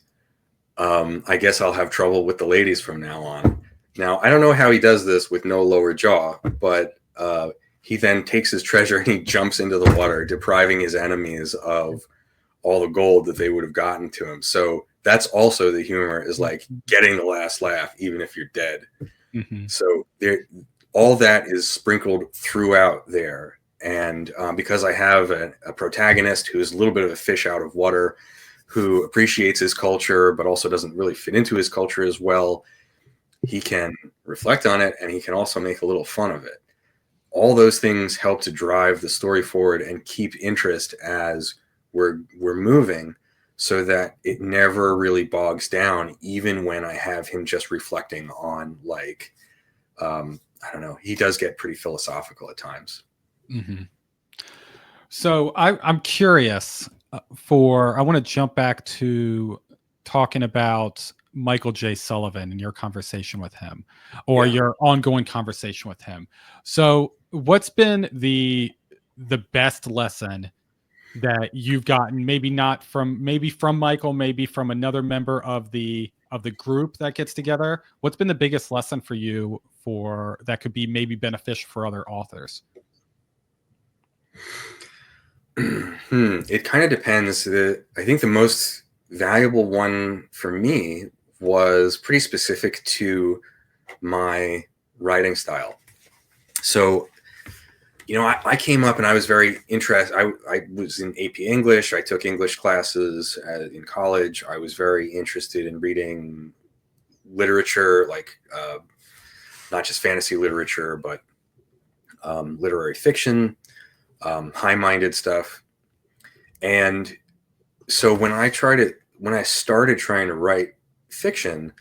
I guess I'll have trouble with the ladies from now on. Now, I don't know how he does this with no lower jaw, but he then takes his treasure and he jumps into the water, depriving his enemies of all the gold that they would have gotten to him. So that's also the humor, is like getting the last laugh, even if you're dead. Mhm. So there, all that is sprinkled throughout there. And because I have a protagonist who's a little bit of a fish out of water, who appreciates his culture, but also doesn't really fit into his culture as well, he can reflect on it, and he can also make a little fun of it. All those things help to drive the story forward and keep interest as we're moving, so that it never really bogs down, even when I have him just reflecting on, like, I don't know, he does get pretty philosophical at times. Mhm. So I'm curious. I want to jump back to talking about Michael J. Sullivan and your conversation with him, or Yeah. your ongoing conversation with him. So, what's been the best lesson that you've gotten? Maybe from Michael, maybe from another member of the group that gets together. What's been the biggest lesson for you for that could be maybe beneficial for other authors? It kind of depends. I think the most valuable one for me was pretty specific to my writing style. So, I came up and I was very interested. I was in AP English. I took English classes in college. I was very interested in reading literature, like not just fantasy literature, but literary fiction, high-minded stuff. And so when I started trying to write fiction,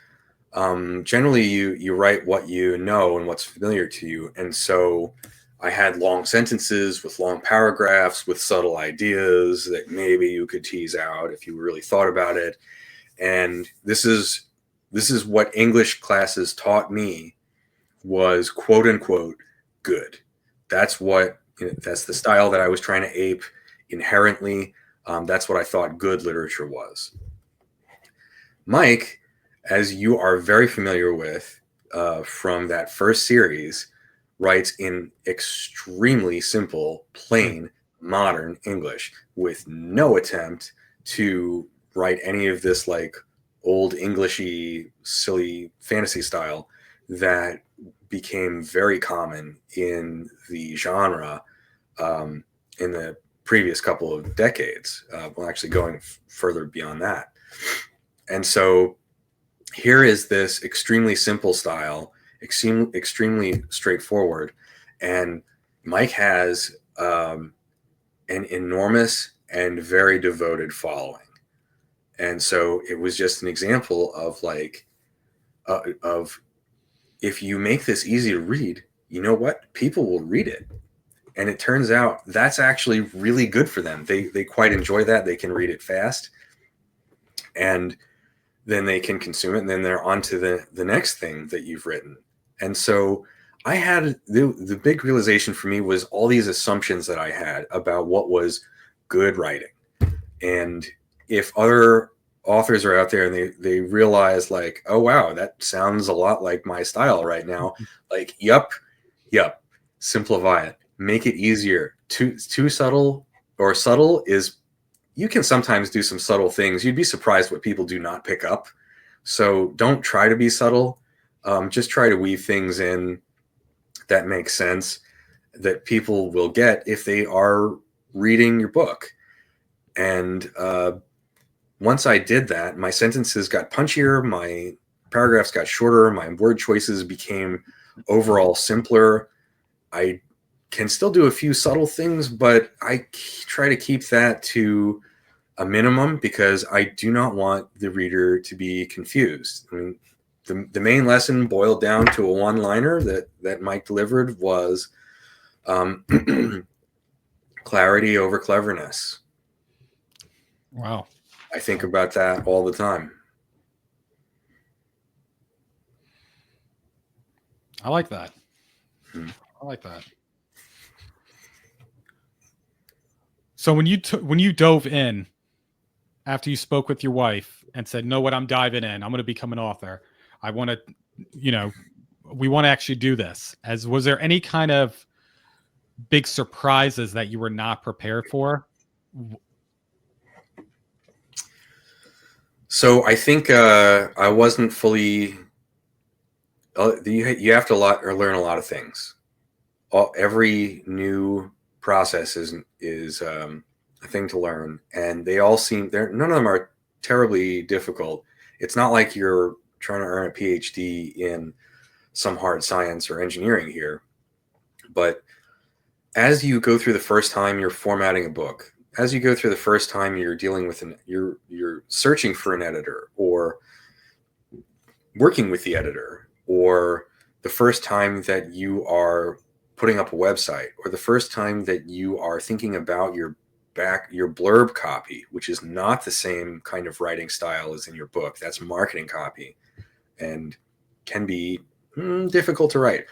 generally you write what you know and what's familiar to you. And so I had long sentences with long paragraphs with subtle ideas that maybe you could tease out if you really thought about it. And this is what English classes taught me, was quote unquote good. That's the style that I was trying to ape inherently. That's what I thought good literature was. Mike, as you are very familiar with from that first series, writes in extremely simple, plain, modern English, with no attempt to write any of this like old Englishy, silly fantasy style. that became very common in the genre in the previous couple of decades. Well, actually going further beyond that. And so here is this extremely simple style, extremely straightforward. And Mike has an enormous and very devoted following. And so it was just an example of of if you make this easy to read, you know what? People will read it. And it turns out that's actually really good for them. They quite enjoy that. They can read it fast. And then they can consume it, and then they're on to the next thing that you've written. And so I had the big realization for me was all these assumptions that I had about what was good writing. And if other authors are out there and they realize like, oh, wow, that sounds a lot like my style right now. Like, yep, simplify it, make it easier. Too subtle or subtle is, you can sometimes do some subtle things. You'd be surprised what people do not pick up. So don't try to be subtle. Just try to weave things in that make sense, that people will get if they are reading your book. And once I did that, my sentences got punchier, my paragraphs got shorter, my word choices became overall simpler. I can still do a few subtle things, but I try to keep that to a minimum because I do not want the reader to be confused. I mean, the main lesson boiled down to a one-liner that Mike delivered was clarity over cleverness. Wow. I think about that all the time. I like that. I like that. So when you dove in after you spoke with your wife and said, "Know what? I'm diving in. I'm going to become an author. I want to, we want to actually do this." Was there any kind of big surprises that you were not prepared for? So I think I wasn't fully. You have to learn a lot of things. Every new process is a thing to learn, and they all seem none of them are terribly difficult. It's not like you're trying to earn a PhD in some hard science or engineering here, but as you go through the first time you're formatting a book, as you go through the first time you're dealing with you're searching for an editor or working with the editor, or the first time that you are putting up a website, or the first time that you are thinking about your blurb copy, which is not the same kind of writing style as in your book. That's marketing copy and can be difficult to write.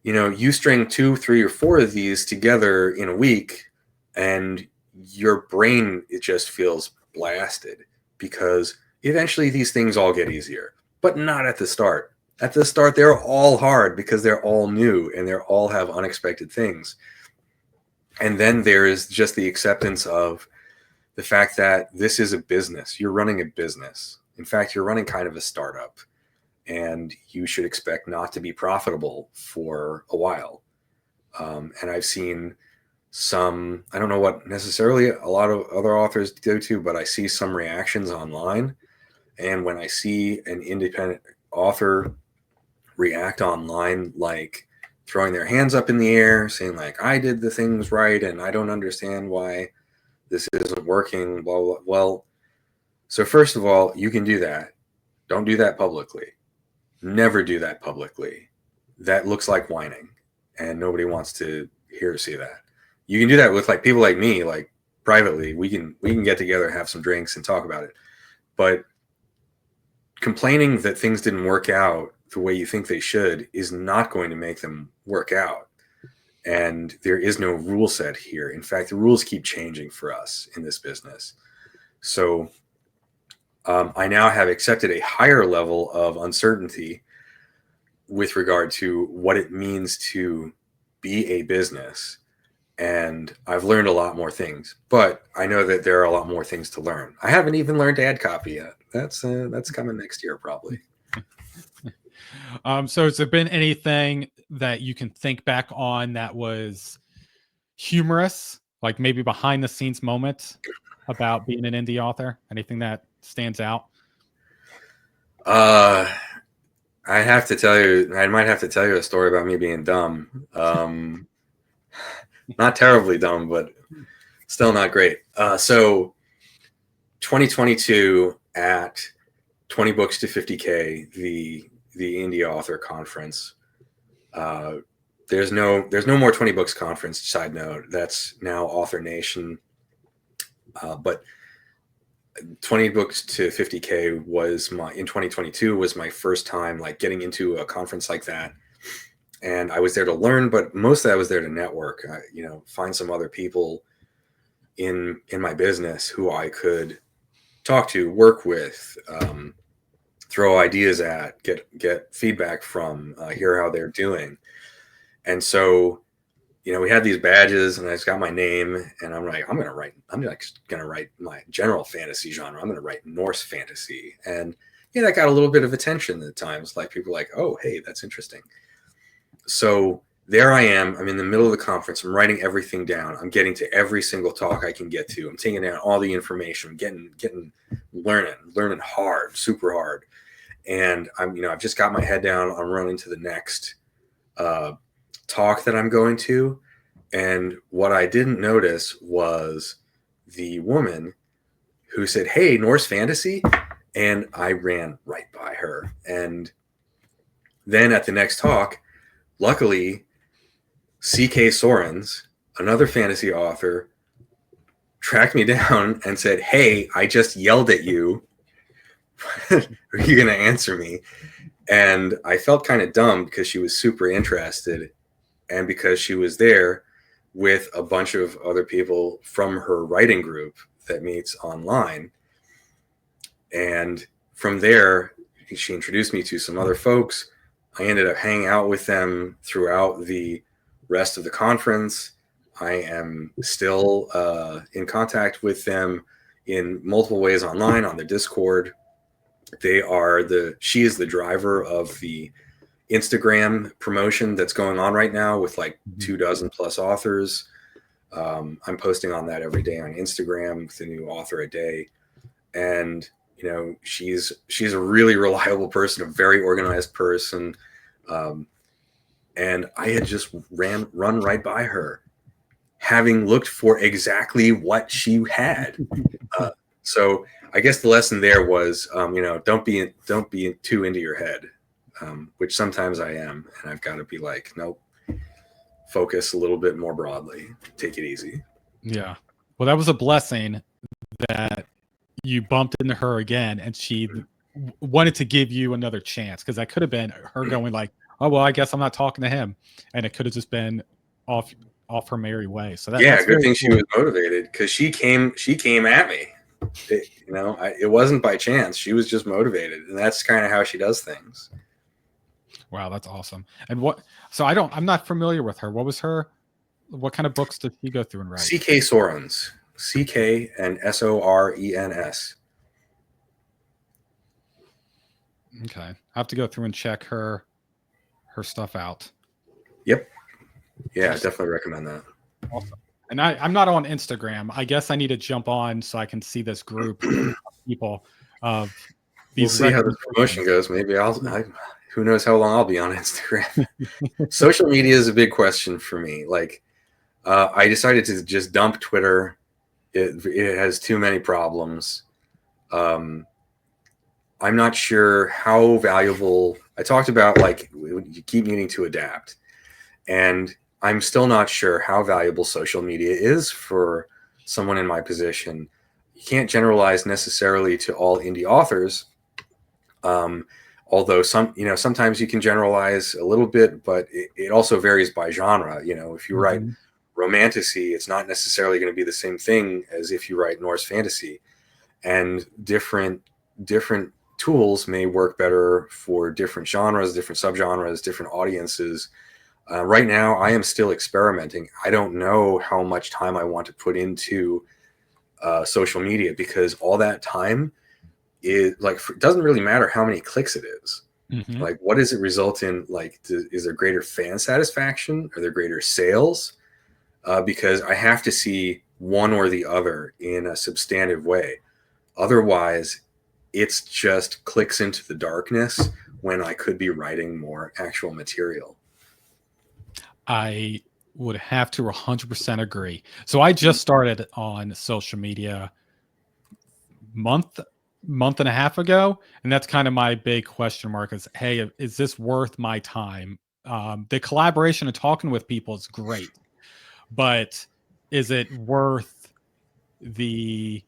You string 2, 3, or 4 of these together in a week and your brain, it just feels blasted, because eventually these things all get easier, but not at the start. At the start, they're all hard because they're all new and they all have unexpected things. And then there is just the acceptance of the fact that this is a business. You're running a business. In fact, you're running kind of a startup, and you should expect not to be profitable for a while. And I've seen some, I don't know what necessarily a lot of other authors go to, but I see some reactions online. And when I see an independent author react online, like throwing their hands up in the air, saying like, I did the things right and I don't understand why this isn't working. Well, so first of all, you can do that. Don't do that publicly. Never do that publicly. That looks like whining, and nobody wants to hear or see that. You can do that with like people like me, like privately. We can get together, have some drinks, and talk about it. But complaining that things didn't work out the way you think they should is not going to make them work out. And there is no rule set here. In fact, the rules keep changing for us in this business. So I now have accepted a higher level of uncertainty with regard to what it means to be a business. And I've learned a lot more things, but I know that there are a lot more things to learn. I haven't even learned ad copy yet. That's coming next year, probably. So has there been anything that you can think back on that was humorous, like maybe behind the scenes moment about being an indie author? Anything that stands out? Uh, I have to tell you, I might have to tell you a story about me being dumb. Not terribly dumb, but still not great. So 2022 at 20 books to 50K, the indie author conference. There's no more 20 books conference. Side note, that's now Author Nation. But 20 books to 50K was in 2022 was my first time like getting into a conference like that. And I was there to learn, but mostly I was there to network, find some other people in my business who I could talk to, work with, throw ideas at, get feedback from, hear how they're doing. And so, we had these badges, and I just got my name, and I'm like, I'm gonna write my general fantasy genre. I'm gonna write Norse fantasy, and that got a little bit of attention at times. Like people like, oh, hey, that's interesting. So there I am. I'm in the middle of the conference. I'm writing everything down. I'm getting to every single talk I can get to. I'm taking down all the information. I'm learning hard, super hard. And I've just got my head down. I'm running to the next talk that I'm going to. And what I didn't notice was the woman who said, hey, Norse fantasy. And I ran right by her. And then at the next talk, luckily, C.K. Sorens, another fantasy author, tracked me down and said, hey, I just yelled at you. Are you going to answer me? And I felt kind of dumb because she was super interested and because she was there with a bunch of other people from her writing group that meets online. And from there, she introduced me to some other folks. I ended up hanging out with them throughout the rest of the conference. I am still in contact with them in multiple ways online on the Discord. She is the driver of the Instagram promotion that's going on right now with like 24 plus authors. I'm posting on that every day on Instagram with a new author a day. And, she's a really reliable person, a very organized person. And I had just run right by her, having looked for exactly what she had. So I guess the lesson there was, don't be too into your head, which sometimes I am, and I've got to be like, nope, focus a little bit more broadly, take it easy. Yeah. Well, that was a blessing that you bumped into her again, and she wanted to give you another chance, because that could have been her going like, oh, well, I guess I'm not talking to him, and it could have just been off her merry way. So that's good thing she was motivated, because she came at me. It wasn't by chance. She was just motivated, and that's kind of how she does things. Wow, that's awesome. And I'm not familiar with her. What kind of books did she go through and write? C.K. Sorens. C.K. and Sorens. Okay. I have to go through and check her stuff out. Yep. Yeah, awesome. Definitely recommend that. Awesome. And I'm not on Instagram. I guess I need to jump on so I can see this group of people. We'll see how the promotion goes. Maybe who knows how long I'll be on Instagram. Social media is a big question for me. Like, I decided to just dump Twitter. It has too many problems. I'm not sure how valuable. I talked about like you keep needing to adapt, and I'm still not sure how valuable social media is for someone in my position. You can't generalize necessarily to all indie authors. Although sometimes you can generalize a little bit, but it also varies by genre. If you write romantasy, it's not necessarily going to be the same thing as if you write Norse fantasy, and different tools may work better for different genres, different subgenres, different audiences. Right now, I am still experimenting. I don't know how much time I want to put into social media, because all that time is like, it doesn't really matter how many clicks it is. Mm-hmm. Like, what does it result in? Like, is there greater fan satisfaction? Are there greater sales? Because I have to see one or the other in a substantive way. Otherwise, it's just clicks into the darkness when I could be writing more actual material. I would have to 100% agree. So I just started on social media month month and a half ago, and that's kind of my big question mark is, hey, is this worth my time? The collaboration and talking with people is great, but is it worth the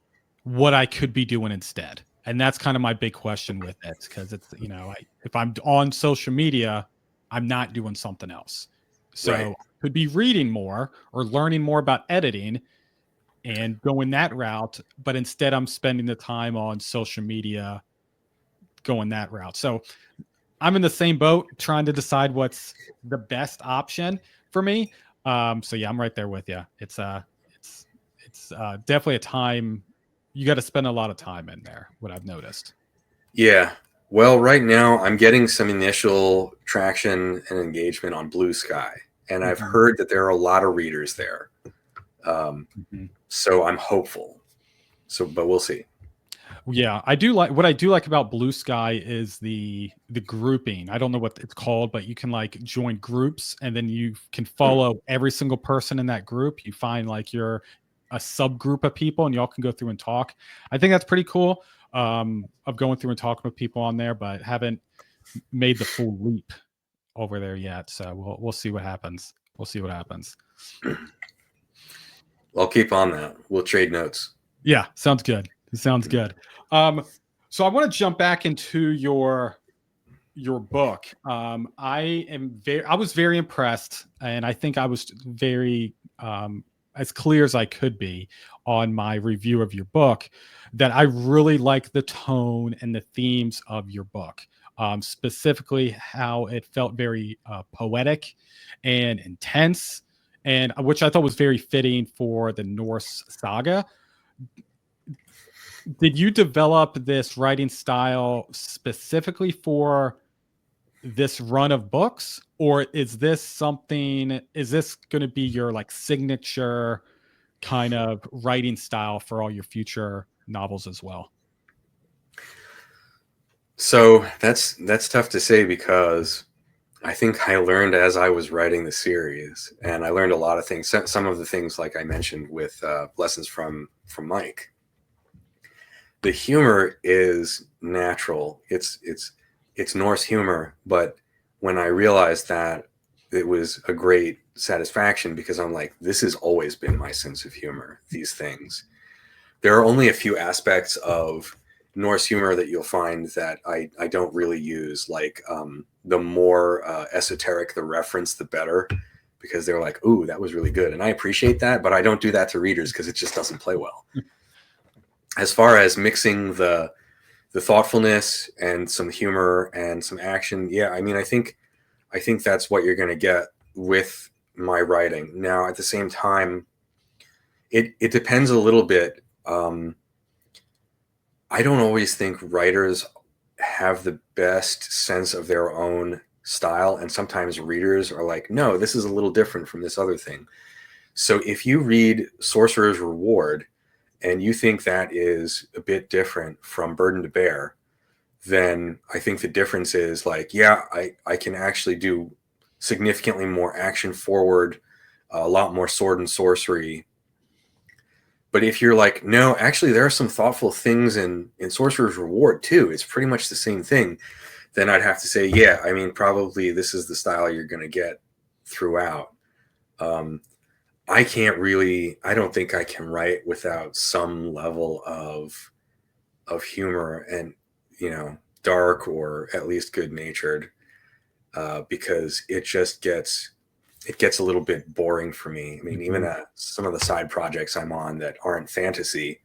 what I could be doing instead? And that's kind of my big question with it, because it's, if I'm on social media, I'm not doing something else. Right. So I could be reading more or learning more about editing and going that route, but instead I'm spending the time on social media going that route. So I'm in the same boat trying to decide what's the best option for me. So yeah, I'm right there with you. It's definitely a time you got to spend a lot of time in there, what I've noticed. Yeah. Well, right now I'm getting some initial traction and engagement on Blue Sky, and I've Mm-hmm. heard that there are a lot of readers there. Mm-hmm. So I'm hopeful. So, but we'll see. Yeah, I do like what I do like about Blue Sky is the grouping. I don't know what it's called, but you can like join groups and then you can follow every single person in that group. You find like you're a subgroup of people and y'all can go through and talk. I think that's pretty cool. Of going through and talking with people on there, but haven't made the full leap over there yet. So we'll see what happens. We'll see what happens. I'll keep on that. We'll trade notes. Yeah, sounds good. Sounds good. So I want to jump back into your book. I was very impressed, and I think I was very as clear as I could be on my review of your book, that I really like the tone and the themes of your book. Specifically how it felt very poetic and intense, and which I thought was very fitting for the Norse saga. Did you develop this writing style specifically for this run of books, or is this going to be your like signature kind of writing style for all your future novels as well? So that's tough to say because I think I learned as I was writing the series, and I learned a lot of things. Some of the things, like I mentioned, with lessons from Mike. The humor is natural. It's Norse humor, but when I realized that, it was a great satisfaction because I'm like, this has always been my sense of humor. These things. There are only a few aspects of Norse humor that you'll find that I don't really use. Like the more esoteric the reference, the better, because they're like, "Ooh, that was really good," and I appreciate that, but I don't do that to readers because it just doesn't play well. As far as mixing the thoughtfulness and some humor and some action, yeah, I mean, I think that's what you're going to get with my writing. Now, at the same time, it depends a little bit. I don't always think writers have the best sense of their own style, and sometimes readers are like, no, this is a little different from this other thing. So if you read Sorcerer's Reward and you think that is a bit different from Burden to Bear, then I think the difference is like, yeah, I can actually do significantly more action forward, a lot more sword and sorcery. But if you're like, no, actually, there are some thoughtful things in Sorcerer's Reward too. It's pretty much the same thing. Then I'd have to say, yeah, I mean, probably this is the style you're going to get throughout. Um, I can't really. I don't think I can write without some level of humor and dark or at least good natured, because it gets a little bit boring for me. I mean, even Mhm. some of the side projects I'm on that aren't fantasy,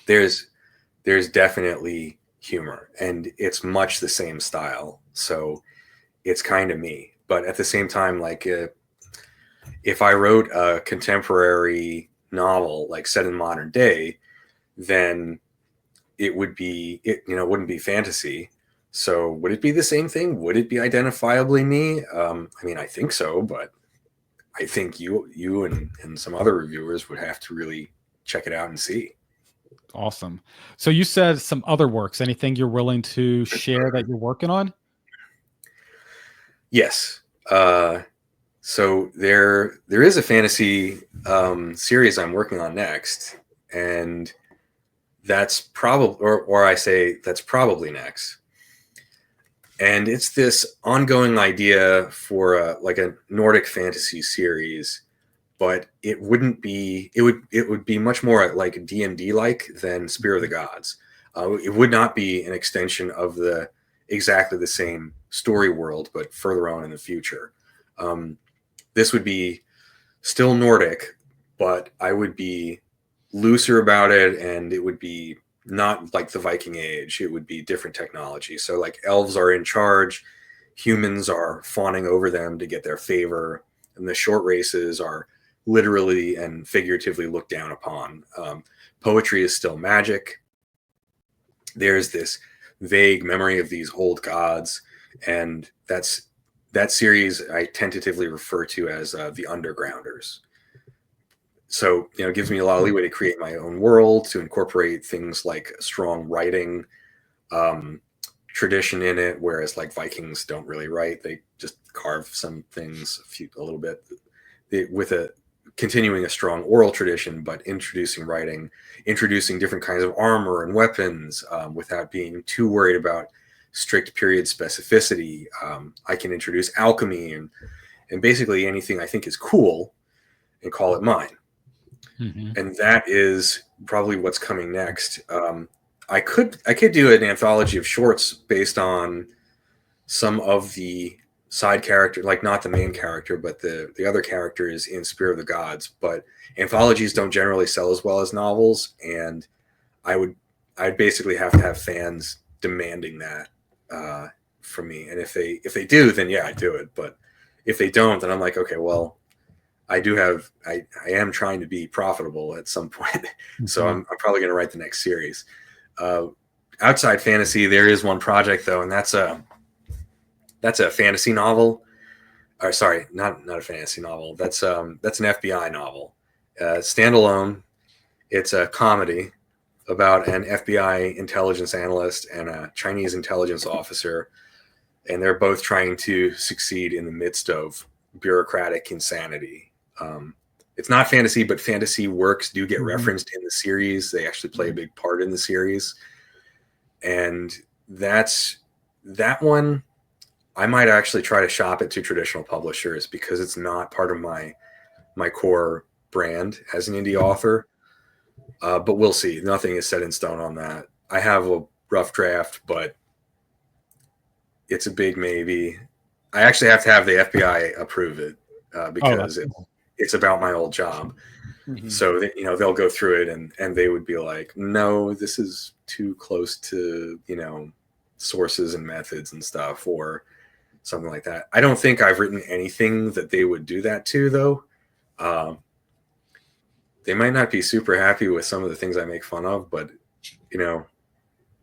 there's there's definitely humor, and it's much the same style. So it's kind of me. But at the same time, like if I wrote a contemporary novel like set in modern day, then it wouldn't be fantasy. So would it be the same thing? Would it be identifiably me? I mean, I think so, but I think you and some other reviewers would have to really check it out and see. Awesome. So you said some other works. Anything you're willing to share that you're working on? Yes. So there is a fantasy series I'm working on next, and that's probably or I say that's probably next. And it's this ongoing idea for like a Nordic fantasy series, but it would be much more like D&D like than Spear of the Gods. It would not be an extension of the exactly the same story world, but further on in the future. This would be still Nordic, but I would be looser about it, and it would be not like the Viking Age. It would be different technology. So like elves are in charge, humans are fawning over them to get their favor, and the short races are literally and figuratively looked down upon. Poetry is still magic. There's this vague memory of these old gods, and that series I tentatively refer to as the Undergrounders. So it gives me a lot of leeway to create my own world, to incorporate things like strong writing um, tradition in it, whereas like Vikings don't really write; they just carve some things a little bit with a continuing a strong oral tradition, but introducing writing, introducing different kinds of armor and weapons without being too worried about strict period specificity. I can introduce alchemy and basically anything I think is cool and call it mine. Mm-hmm. And that is probably what's coming next. I could do an anthology of shorts based on some of the side character, like not the main character, but the other characters in Spear of the Gods. But anthologies don't generally sell as well as novels, and I'd basically have to have fans demanding that from me. And if they do, then yeah, I do it. But if they don't, then I'm like, okay, well, I am trying to be profitable at some point. Mm-hmm. So I'm probably going to write the next series. Outside fantasy, there is one project though, and that's a fantasy novel. Or sorry, not a fantasy novel. That's an FBI novel, standalone. It's a comedy about an FBI intelligence analyst and a Chinese intelligence officer, and they're both trying to succeed in the midst of bureaucratic insanity. It's not fantasy, but fantasy works do get referenced in the series. They actually play a big part in the series, and that one. I might actually try to shop it to traditional publishers because it's not part of my core brand as an indie author. But we'll see. Nothing is set in stone on that. I have a rough draft, but it's a big maybe. I actually have to have the FBI approve it because it's about my old job. Mm-hmm. So they'll go through it and they would be like, no, this is too close to sources and methods and stuff, or something like that. I don't think I've written anything that they would do that to, though. They might not be super happy with some of the things I make fun of, but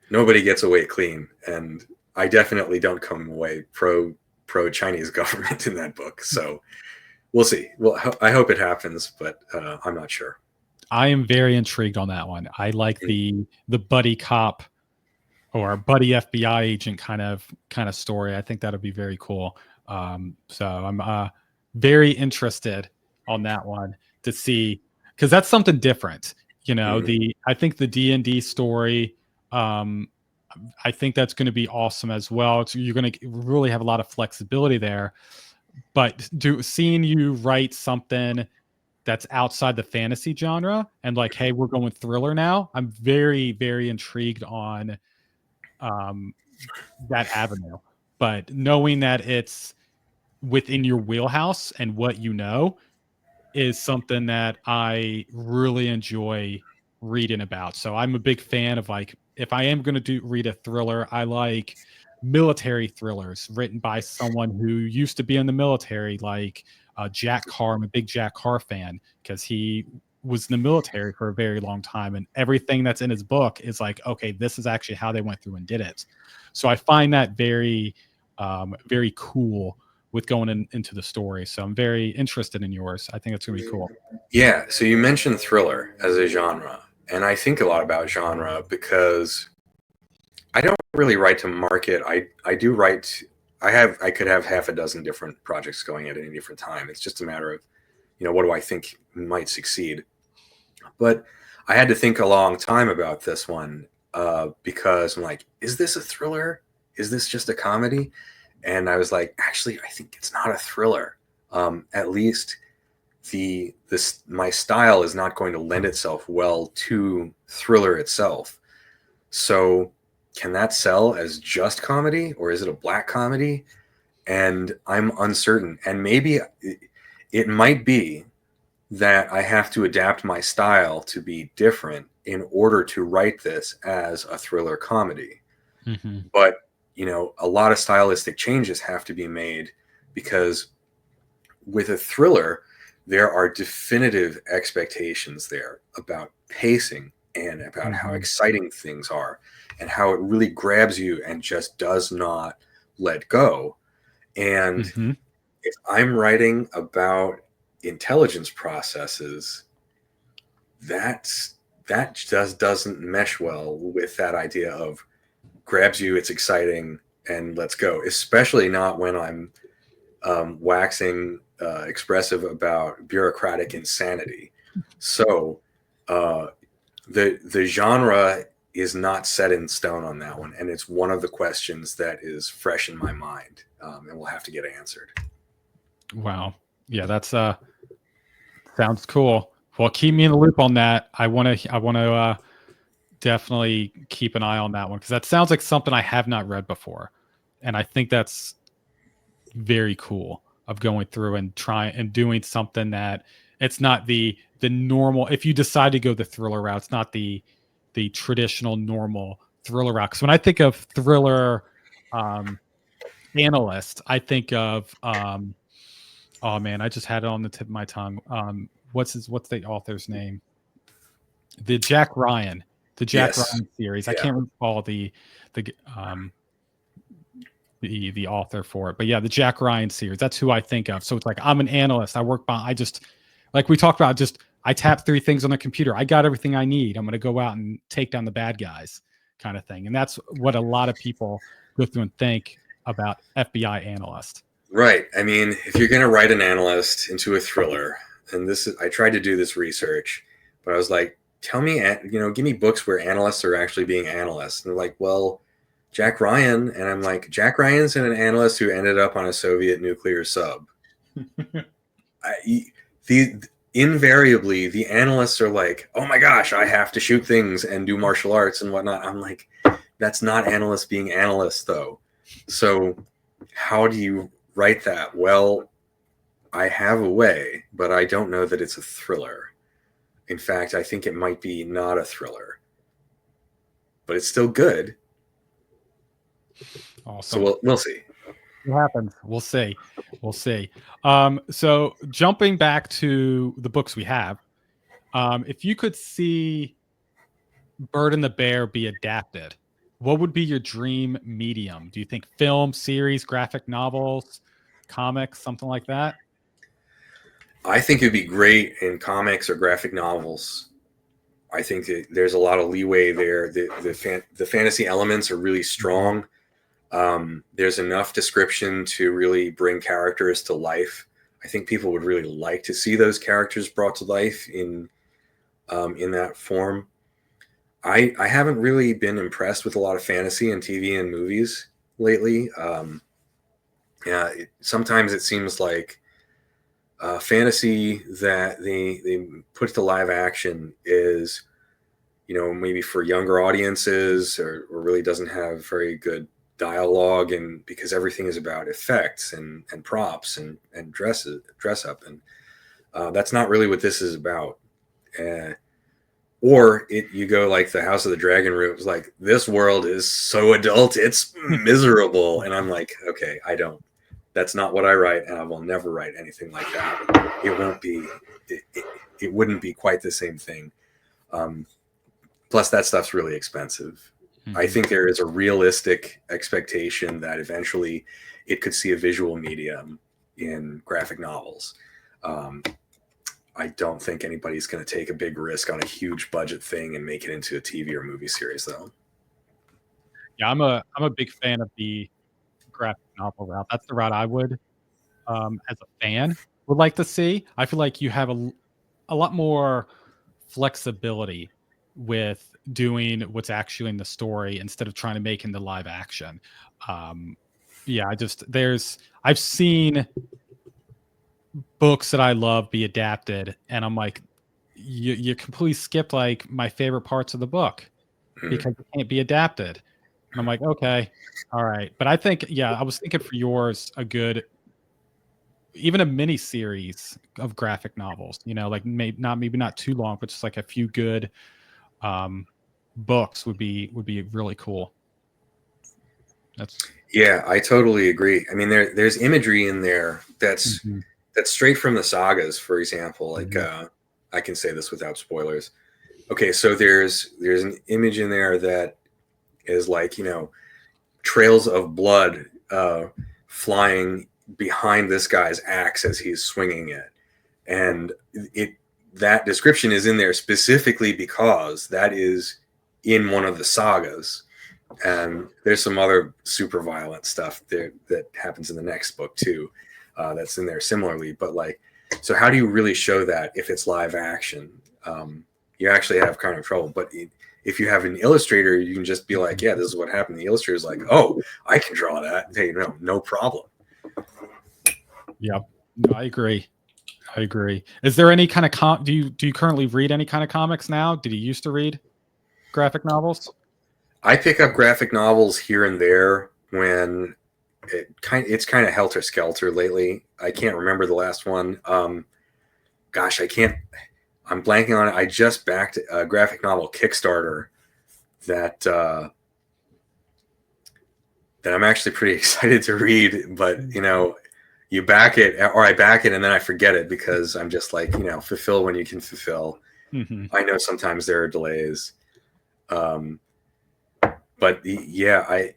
nobody gets away clean, and I definitely don't come away pro Chinese government in that book. So we'll see. Well, I hope it happens, but I'm not sure. I am very intrigued on that one. I like the buddy cop or buddy FBI agent kind of story. I think that'll be very cool. So I'm very interested on that one to see, because that's something different. I think the D&D story, I think that's going to be awesome as well. You're going to really have a lot of flexibility there. But seeing you write something that's outside the fantasy genre and like, hey, we're going thriller now, I'm very, very intrigued on that avenue. But knowing that it's within your wheelhouse and what is something that I really enjoy reading about. So I'm a big fan of, like, if I am going to read a thriller, I like military thrillers written by someone who used to be in the military, like Jack Carr. I'm a big Jack Carr fan because he was in the military for a very long time, and everything that's in his book is like, okay, this is actually how they went through and did it. So I find that very, very cool with going into the story. So I'm very interested in yours. I think it's going to be cool. Yeah. So you mentioned thriller as a genre, and I think a lot about genre because I don't really write to market. I do write. I could have half a dozen different projects going at any different time. It's just a matter of, what do I think might succeed? But I had to think a long time about this one because I'm like, is this a thriller? Is this just a comedy? And I was like, actually, I think it's not a thriller. At least my style is not going to lend itself well to thriller itself. So can that sell as just comedy, or is it a black comedy? And I'm uncertain. And maybe it might be that I have to adapt my style to be different in order to write this as a thriller comedy. Mm-hmm. But, a lot of stylistic changes have to be made because with a thriller, there are definitive expectations there about pacing and about Mm-hmm. how exciting things are and how it really grabs you and just does not let go. And Mm-hmm. if I'm writing about intelligence processes, that just doesn't mesh well with that idea of grabs you, it's exciting, and let's go. Especially not when I'm waxing expressive about bureaucratic insanity. So the genre is not set in stone on that one, and it's one of the questions that is fresh in my mind, and will have to get answered. Wow. Yeah, that's sounds cool. Well, keep me in the loop on that. I want to definitely keep an eye on that one because that sounds like something I have not read before, and I think that's very cool of going through and trying and doing something that it's not the normal. If you decide to go the thriller route, it's not the traditional normal thriller route. Because when I think of thriller analyst, I think of oh man, I just had it on the tip of my tongue. What's the author's name? The Jack Ryan Yes. series. I Yeah. can't recall the author for it, but yeah, the Jack Ryan series. That's who I think of. So it's like I'm an analyst. I just like we talked about. Just I tap 3 things on the computer. I got everything I need. I'm going to go out and take down the bad guys, kind of thing. And that's what a lot of people go through and think about FBI analyst. Right. I mean, if you're going to write an analyst into a thriller, and I tried to do this research, but I was like, tell me, give me books where analysts are actually being analysts. And they're like, well, Jack Ryan. And I'm like, Jack Ryan's an analyst who ended up on a Soviet nuclear sub. Invariably, the analysts are like, oh my gosh, I have to shoot things and do martial arts and whatnot. I'm like, that's not analysts being analysts, though. So how do you write that? Well, I have a way, but I don't know that it's a thriller. In fact, I think it might be not a thriller, but it's still good. Awesome. So we'll see. What happens? We'll see. We'll see. So jumping back to the books we have, if you could see Bird and the Bear be adapted, what would be your dream medium? Do you think film, series, graphic novels, comics, something like that? I think it'd be great in comics or graphic novels. I think that there's a lot of leeway there. The fantasy elements are really strong. There's enough description to really bring characters to life. I think people would really like to see those characters brought to life in that form. I haven't really been impressed with a lot of fantasy in TV and movies lately. Sometimes it seems like fantasy that they put to live action is, maybe for younger audiences or really doesn't have very good dialogue, and because everything is about effects and props and dress up, and that's not really what this is about. Or you go like the House of the Dragon route. It's like, this world is so adult, it's miserable, and I'm like, okay, that's not what I write, and I will never write anything like that. It won't be. it wouldn't be quite the same thing. Plus, that stuff's really expensive. Mm-hmm. I think there is a realistic expectation that eventually it could see a visual medium in graphic novels. I don't think anybody's going to take a big risk on a huge budget thing and make it into a TV or movie series, though. Yeah, I'm a big fan of the graphic novel route. That's the route I would, as a fan, would like to see. I feel like you have a lot more flexibility with doing what's actually in the story instead of trying to make into live action. Yeah, I've seen books that I love be adapted, and I'm like, you completely skipped like my favorite parts of the book because it can't be adapted. And I'm like, okay, all right. But I think, yeah, I was thinking for yours, even a mini series of graphic novels, like maybe not too long, but just like a few good books would be really cool. Yeah, I totally agree. I mean, there's imagery in there that's straight from the sagas, for example. Like I can say this without spoilers. Okay, so there's an image in there that is like, trails of blood flying behind this guy's axe as he's swinging it, and that description is in there specifically because that is in one of the sagas. And there's some other super violent stuff there that happens in the next book too, that's in there similarly. But like, so how do you really show that if it's live action? You actually have kind of trouble. But if you have an illustrator, you can just be like, yeah, this is what happened. The illustrator's like, oh, I can draw that. Hey, no problem. Yep, no, I agree. Is there any kind of do you currently read any kind of comics now? Did you used to read graphic novels? I pick up graphic novels here and there when it's kind of helter skelter lately. I can't remember the last one. Gosh, I'm blanking on it. I just backed a graphic novel Kickstarter that I'm actually pretty excited to read, but you back it, or I back it and then I forget it because I'm just like, fulfill when you can fulfill. I know sometimes there are delays. But yeah,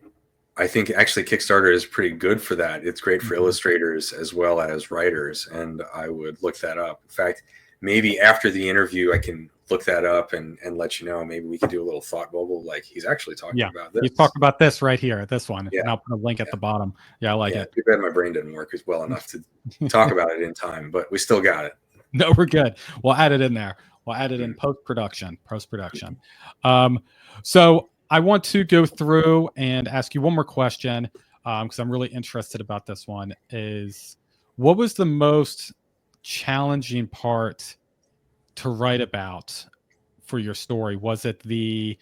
I think actually Kickstarter is pretty good for that. It's great for illustrators as well as writers, and I would look that up. In fact, maybe after the interview, I can look that up and let you know. Maybe we could do a little thought bubble, like he's actually talking about this. He's talking about this right here, this one. Yeah. And I'll put a link at the bottom. Yeah, I like it. Too bad my brain didn't work as well enough to talk about it in time, but we still got it. No, we're good. We'll add it in there. We'll add it in post-production. So I want to go through and ask you one more question because I'm really interested about this one. Is what was the most challenging part to write about for your story? Was it the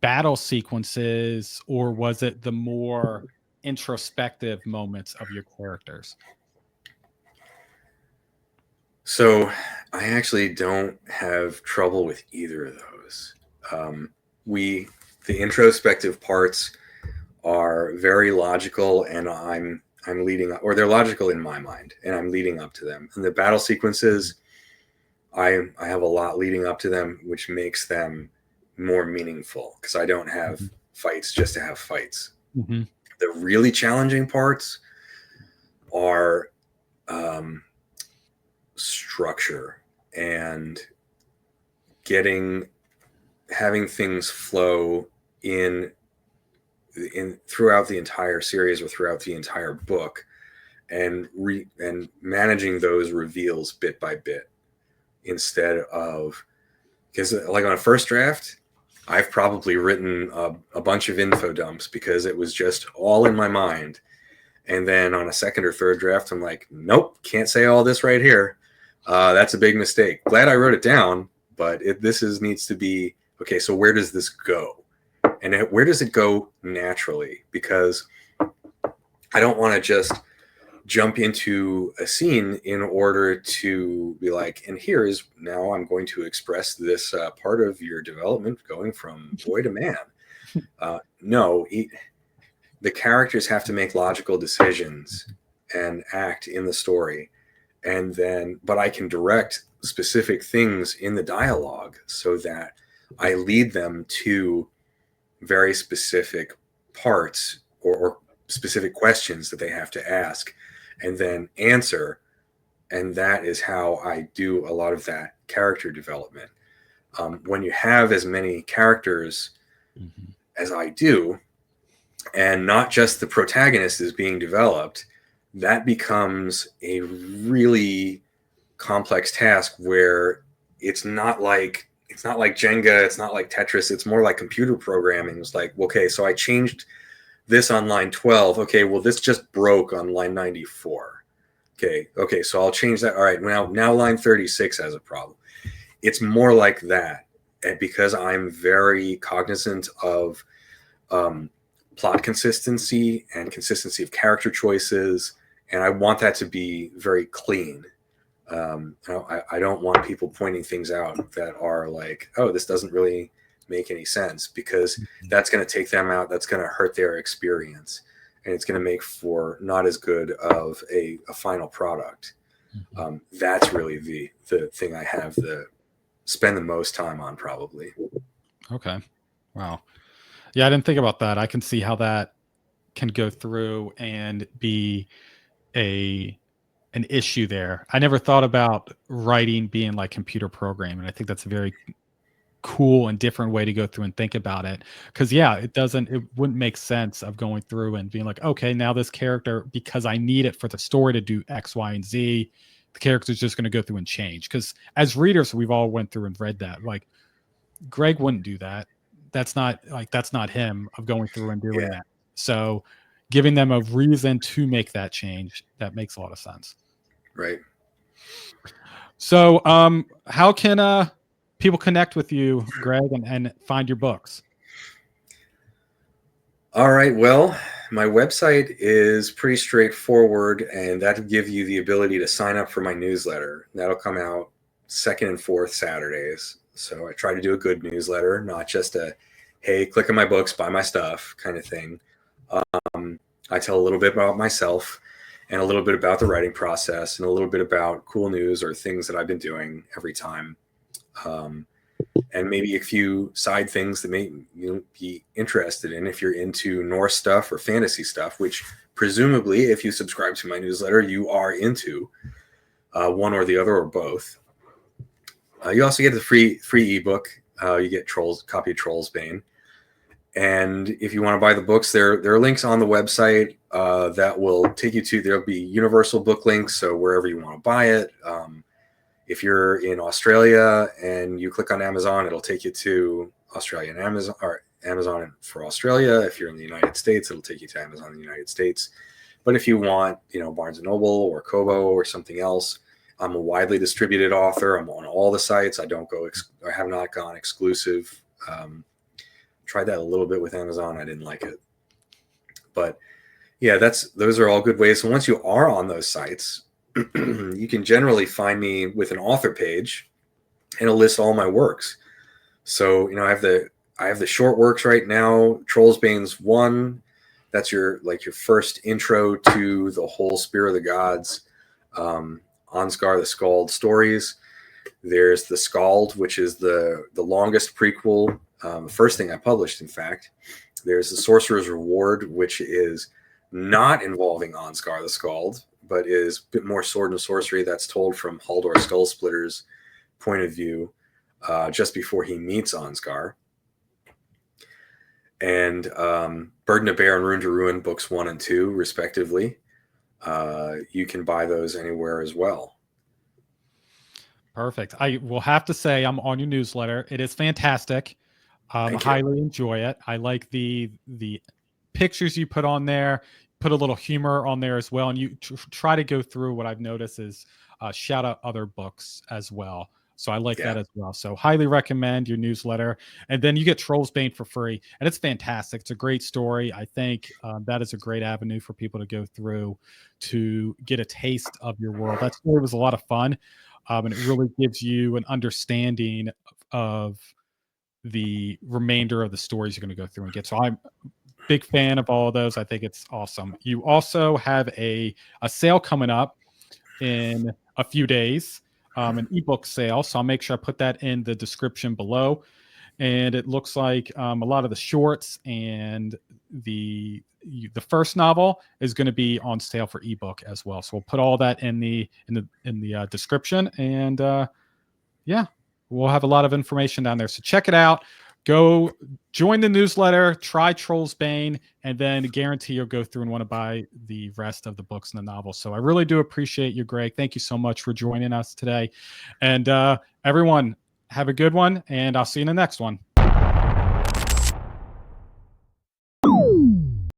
battle sequences or was it the more introspective moments of your characters? So I actually don't have trouble with either of those. The introspective parts are very logical, and I'm leading up, or they're logical in my mind, and I'm leading up to them. And the battle sequences, I have a lot leading up to them, which makes them more meaningful because I don't have fights just to have fights. The really challenging parts are structure and having things flow in throughout the entire series or throughout the entire book, and managing those reveals bit by bit, instead of, because like on a first draft, I've probably written a bunch of info dumps because it was just all in my mind. And then on a second or third draft, I'm like, nope, can't say all this right here. That's a big mistake. Glad I wrote it down, but needs to be, okay, so where does this go? And where does it go naturally? Because I don't want to just jump into a scene in order to be like, and now I'm going to express this part of your development going from boy to man. No, the characters have to make logical decisions and act in the story. and then, but I can direct specific things in the dialogue so that I lead them to very specific parts or specific questions that they have to ask and then answer. And that is how I do a lot of that character development. When you have as many characters as I do, and not just the protagonist is being developed, that becomes a really complex task where it's not like Jenga, it's not like Tetris, it's more like computer programming. It's like, okay, so I changed this on line 12. Okay, well, this just broke on line 94. Okay, so I'll change that. All right, now line 36 has a problem. It's more like that, and because I'm very cognizant of plot consistency and consistency of character choices, and I want that to be very clean. I don't want people pointing things out that are like, oh, this doesn't really make any sense, because that's going to take them out. That's going to hurt their experience, and it's going to make for not as good of a final product. That's really the thing I have to spend the most time on, probably. Okay. Wow. Yeah, I didn't think about that. I can see how that can go through and be an issue there. I never thought about writing being like computer programming. I think that's a very cool and different way to go through and think about it. Because yeah, it wouldn't make sense of going through and being like, okay, now this character, because I need it for the story to do X, Y, and Z, the character's just going to go through and change. Because as readers, we've all went through and read that. Like Greg wouldn't do that. That's not him of going through and doing that. So giving them a reason to make that change, that makes a lot of sense. Right. So how can people connect with you, Greg, and find your books? All right. Well, my website is pretty straightforward, and that'll give you the ability to sign up for my newsletter. That'll come out second and fourth Saturdays. So I try to do a good newsletter, not just a, hey, click on my books, buy my stuff kind of thing. I tell a little bit about myself and a little bit about the writing process and a little bit about cool news or things that I've been doing every time. And maybe a few side things that may you be interested in if you're into Norse stuff or fantasy stuff, which presumably, if you subscribe to my newsletter, you are into one or the other or both. You also get the free ebook. You get copy of Trollsbane. And if you want to buy the books, there are links on the website that will take you to, there'll be universal book links. So wherever you want to buy it, if you're in Australia and you click on Amazon, it'll take you to Australia and Amazon, or Amazon for Australia. If you're in the United States, it'll take you to Amazon in the United States. But if you want, Barnes and Noble or Kobo or something else, I'm a widely distributed author. I'm on all the sites. I have not gone exclusive. Tried that a little bit with Amazon. I didn't like it. But yeah, those are all good ways. So once you are on those sites, you can generally find me with an author page, and it'll list all my works. So, I have the short works right now. Trollsbane's 1. That's your first intro to the whole Spear of the Gods, Ansgar the Skald stories. There's the Skald, which is the longest prequel, the first thing I published, in fact. There's the Sorcerer's Reward, which is not involving Ansgar the Skald, but is a bit more sword and sorcery. That's told from Haldor Skullsplitter's point of view, just before he meets Ansgar. And Burden of Bear and Rune to Ruin, books 1 and 2, respectively. You can buy those anywhere as well. Perfect. I will have to say I'm on your newsletter. It is fantastic. Highly enjoy it. I like the pictures you put on there. Put a little humor on there as well, and you try to go through what I've noticed is shout out other books as well. So I like that as well. So highly recommend your newsletter, and then you get Trollsbane for free, and it's fantastic. It's a great story. I think that is a great avenue for people to go through to get a taste of your world. That story was a lot of fun, and it really gives you an understanding of the remainder of the stories you're going to go through and get. So I'm big fan of all of those. I think it's awesome. You also have a sale coming up in a few days, an ebook sale. So I'll make sure I put that in the description below. And it looks like a lot of the shorts and the first novel is going to be on sale for ebook as well. So we'll put all that in the description, and yeah, we'll have a lot of information down there. So check it out. Go join the newsletter, try Troll's Bane, and then guarantee you'll go through and want to buy the rest of the books in the novel. So I really do appreciate you, Greg. Thank you so much for joining us today. And everyone, have a good one, and I'll see you in the next one.